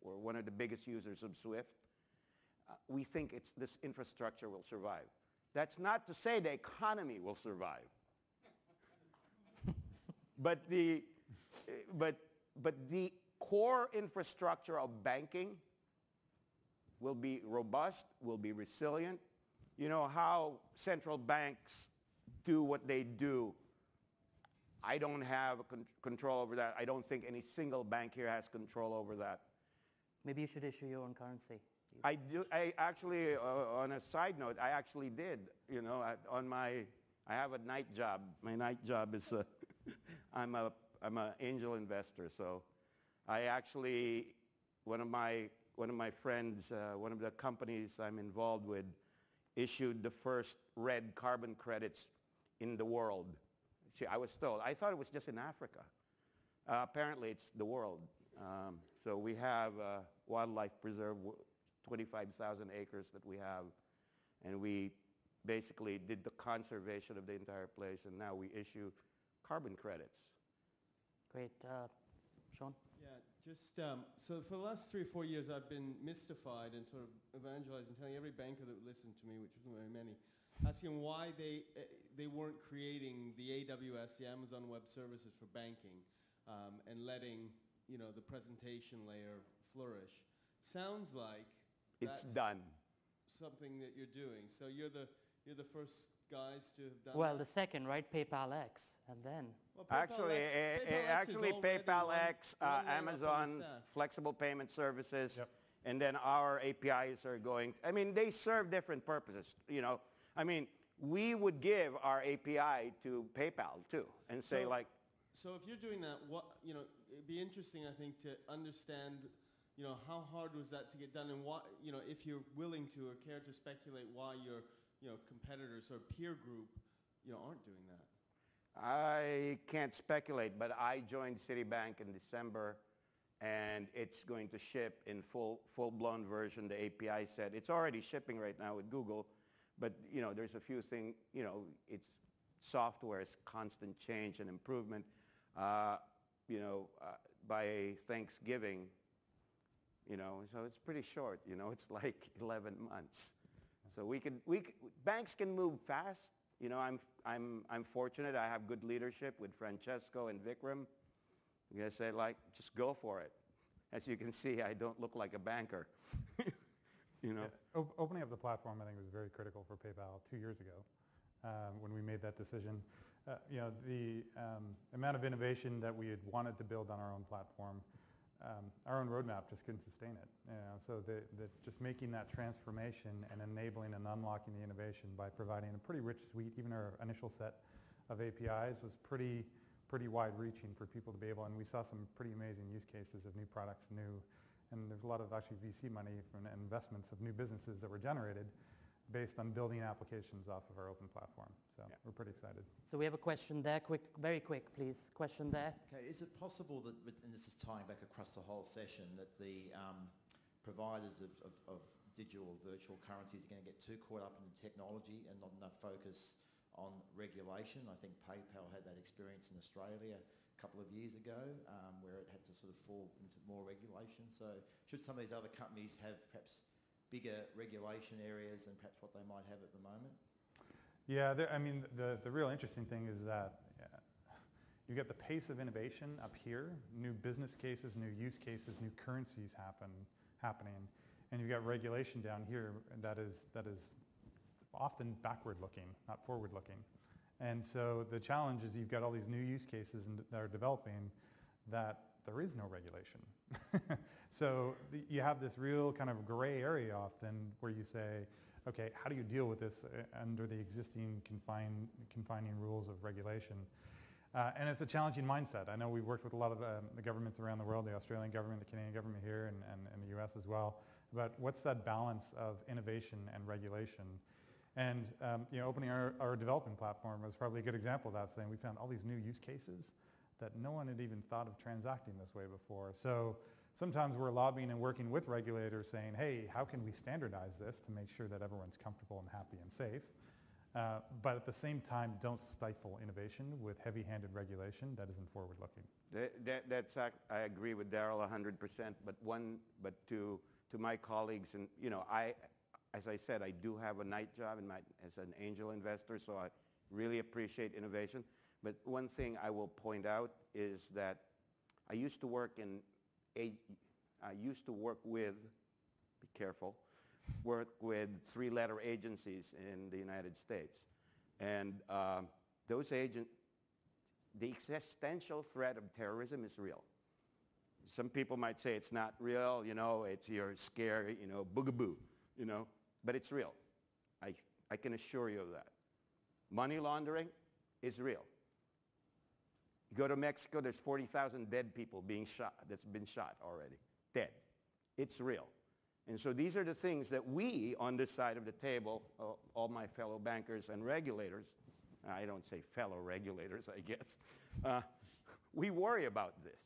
one of the biggest users of SWIFT, we think this infrastructure will survive. That's not to say the economy will survive. But the core infrastructure of banking will be robust, will be resilient. You know how central banks do what they do. I don't have control over that. I don't think any single bank here has control over that. Maybe you should issue your own currency. I do. I actually, on a side note, I actually did. You know, I have a night job. My night job is I'm an angel investor. So I actually, one of my friends, one of the companies I'm involved with, issued the first red carbon credits in the world. I was told. I thought it was just in Africa. Apparently, it's the world. So we have a wildlife preserve, 25,000 acres that we have, and we basically did the conservation of the entire place, and now we issue carbon credits. Great. Sean? Yeah, just so for the last 3 or 4 years, I've been mystified and sort of evangelizing, telling every banker that would listen to me, which isn't very many, asking why they weren't creating the AWS, the Amazon Web Services for banking, and letting the presentation layer flourish. Sounds like it's done. Something that you're doing. So you're the first guys to have done. Well, that? the second, right? PayPal X, and then. Well, PayPal X, Amazon flexible payment services, and then our APIs are going. I mean, they serve different purposes. You know, I mean, we would give our API to PayPal too, and say like. So if you're doing that, it'd be interesting, I think, to understand, how hard was that to get done, and what, if you're willing to or care to speculate why your, competitors or peer group, aren't doing that. I can't speculate, but I joined Citibank in December, and it's going to ship in full-blown version. The API said it's already shipping right now with Google, but there's a few things. It's software is constant change and improvement. By Thanksgiving, so it's pretty short. It's like 11 months. So banks can move fast. I'm fortunate. I have good leadership with Francesco and Vikram. I'm gonna say just go for it. As you can see, I don't look like a banker. Opening up the platform, I think, was very critical for PayPal 2 years ago when we made that decision. The amount of innovation that we had wanted to build on our own platform, our own roadmap just couldn't sustain it. So just making that transformation and enabling and unlocking the innovation by providing a pretty rich suite, even our initial set of APIs was pretty wide-reaching for people to be able, and we saw some pretty amazing use cases of new products, and there's a lot of actually VC money from investments of new businesses that were generated based on building applications off of our open platform. So we're pretty excited. So we have a question there. Very quick, please. Question there. Okay, is it possible that, and this is tying back across the whole session, that the providers of digital virtual currencies are going to get too caught up in the technology and not enough focus on regulation? I think PayPal had that experience in Australia a couple of years ago where it had to sort of fall into more regulation. So should some of these other companies have perhaps bigger regulation areas than perhaps what they might have at the moment? Yeah, the real interesting thing is that you get the pace of innovation up here, new business cases, new use cases, new currencies happening, and you've got regulation down here that is often backward-looking, not forward-looking. And so the challenge is you've got all these new use cases that are developing that there is no regulation. So you have this real kind of gray area often where you say, okay, how do you deal with this under the existing confining rules of regulation? And it's a challenging mindset. I know we've worked with a lot of the governments around the world, the Australian government, the Canadian government here, and the US as well, about what's that balance of innovation and regulation. And opening our developing platform was probably a good example of that, saying we found all these new use cases that no one had even thought of transacting this way before. So sometimes we're lobbying and working with regulators saying, hey, how can we standardize this to make sure that everyone's comfortable and happy and safe? But at the same time, don't stifle innovation with heavy-handed regulation that isn't forward-looking. I agree with Daryl 100%, but to my colleagues, and as I said, I do have a night job as an angel investor, so I really appreciate innovation. But one thing I will point out is that I used to work with, be careful, work with three-letter agencies in the United States. And those agents, the existential threat of terrorism is real. Some people might say it's not real, it's you're scared, boogaboo, but it's real. I can assure you of that. Money laundering is real. You go to Mexico, there's 40,000 dead people that's been shot already, dead. It's real. And so these are the things that we, on this side of the table, all my fellow bankers and regulators, I don't say fellow regulators, I guess, we worry about this.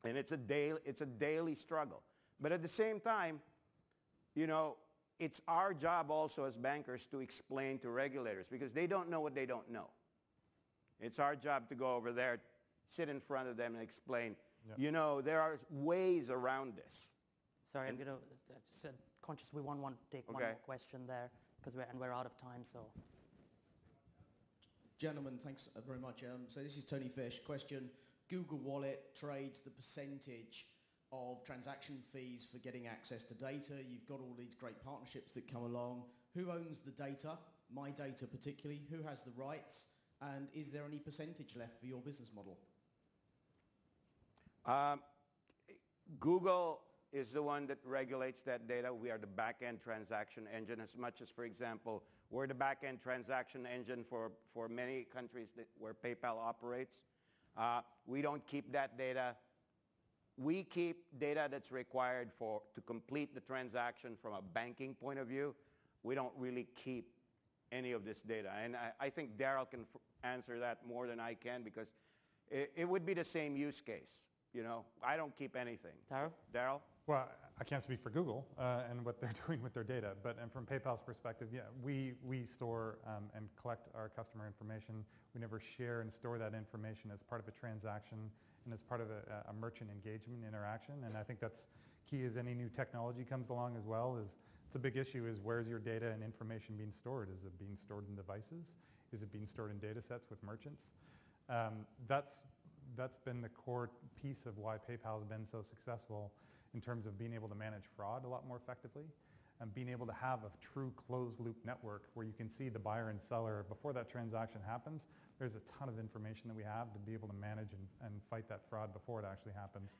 And it's a daily struggle. But at the same time, it's our job also as bankers to explain to regulators, because they don't know what they don't know. It's our job to go over there, sit in front of them and explain, there are ways around this. Sorry, I'm just conscious we want to take one more question there, because we're out of time, so. Gentlemen, thanks very much. So this is Tony Fish. Question, Google Wallet trades the percentage of transaction fees for getting access to data. You've got all these great partnerships that come along. Who owns the data, my data particularly? Who has the rights? And is there any percentage left for your business model? Google is the one that regulates that data. We are the back-end transaction engine, as much as, for example, we're the back-end transaction engine for many countries where PayPal operates. We don't keep that data. We keep data that's required to complete the transaction from a banking point of view. We don't really keep any of this data. And I think Daryl can answer that more than I can, because it would be the same use case. I don't keep anything. Daryl? Well, I can't speak for Google and what they're doing with their data, but from PayPal's perspective, yeah, we store and collect our customer information. We never share and store that information as part of a transaction and as part of a merchant engagement interaction. And I think that's key as any new technology comes along as well. It's a big issue is where's your data and information being stored? Is it being stored in devices? Is it being stored in data sets with merchants? That's been the core piece of why PayPal has been so successful in terms of being able to manage fraud a lot more effectively and being able to have a true closed loop network where you can see the buyer and seller before that transaction happens. There's a ton of information that we have to be able to manage and fight that fraud before it actually happens.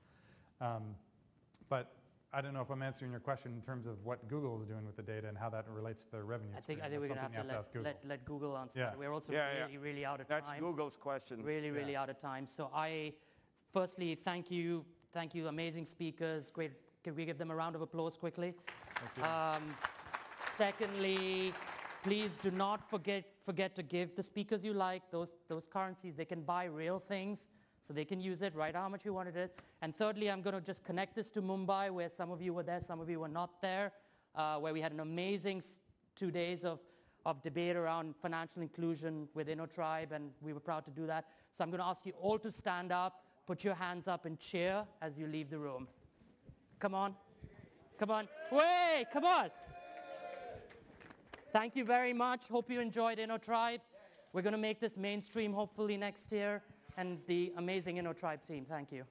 But I don't know if I'm answering your question in terms of what Google is doing with the data and how that relates to their revenue stream. I think we're going to have to let Google answer that. We're also really out of time. That's Google's question. Really out of time. So firstly, thank you, amazing speakers. Great. Can we give them a round of applause quickly? Thank you. Secondly, please do not forget to give the speakers you like those currencies. They can buy real things, so they can use it, write how much you want it is. And thirdly, I'm going to just connect this to Mumbai, where some of you were there, some of you were not there, where we had an amazing 2 days of debate around financial inclusion with Innotribe, and we were proud to do that. So I'm going to ask you all to stand up, put your hands up and cheer as you leave the room. Come on. Come on. Way, come on. Thank you very much. Hope you enjoyed Innotribe. We're going to make this mainstream hopefully next year. And the amazing Innotribe team. Thank you.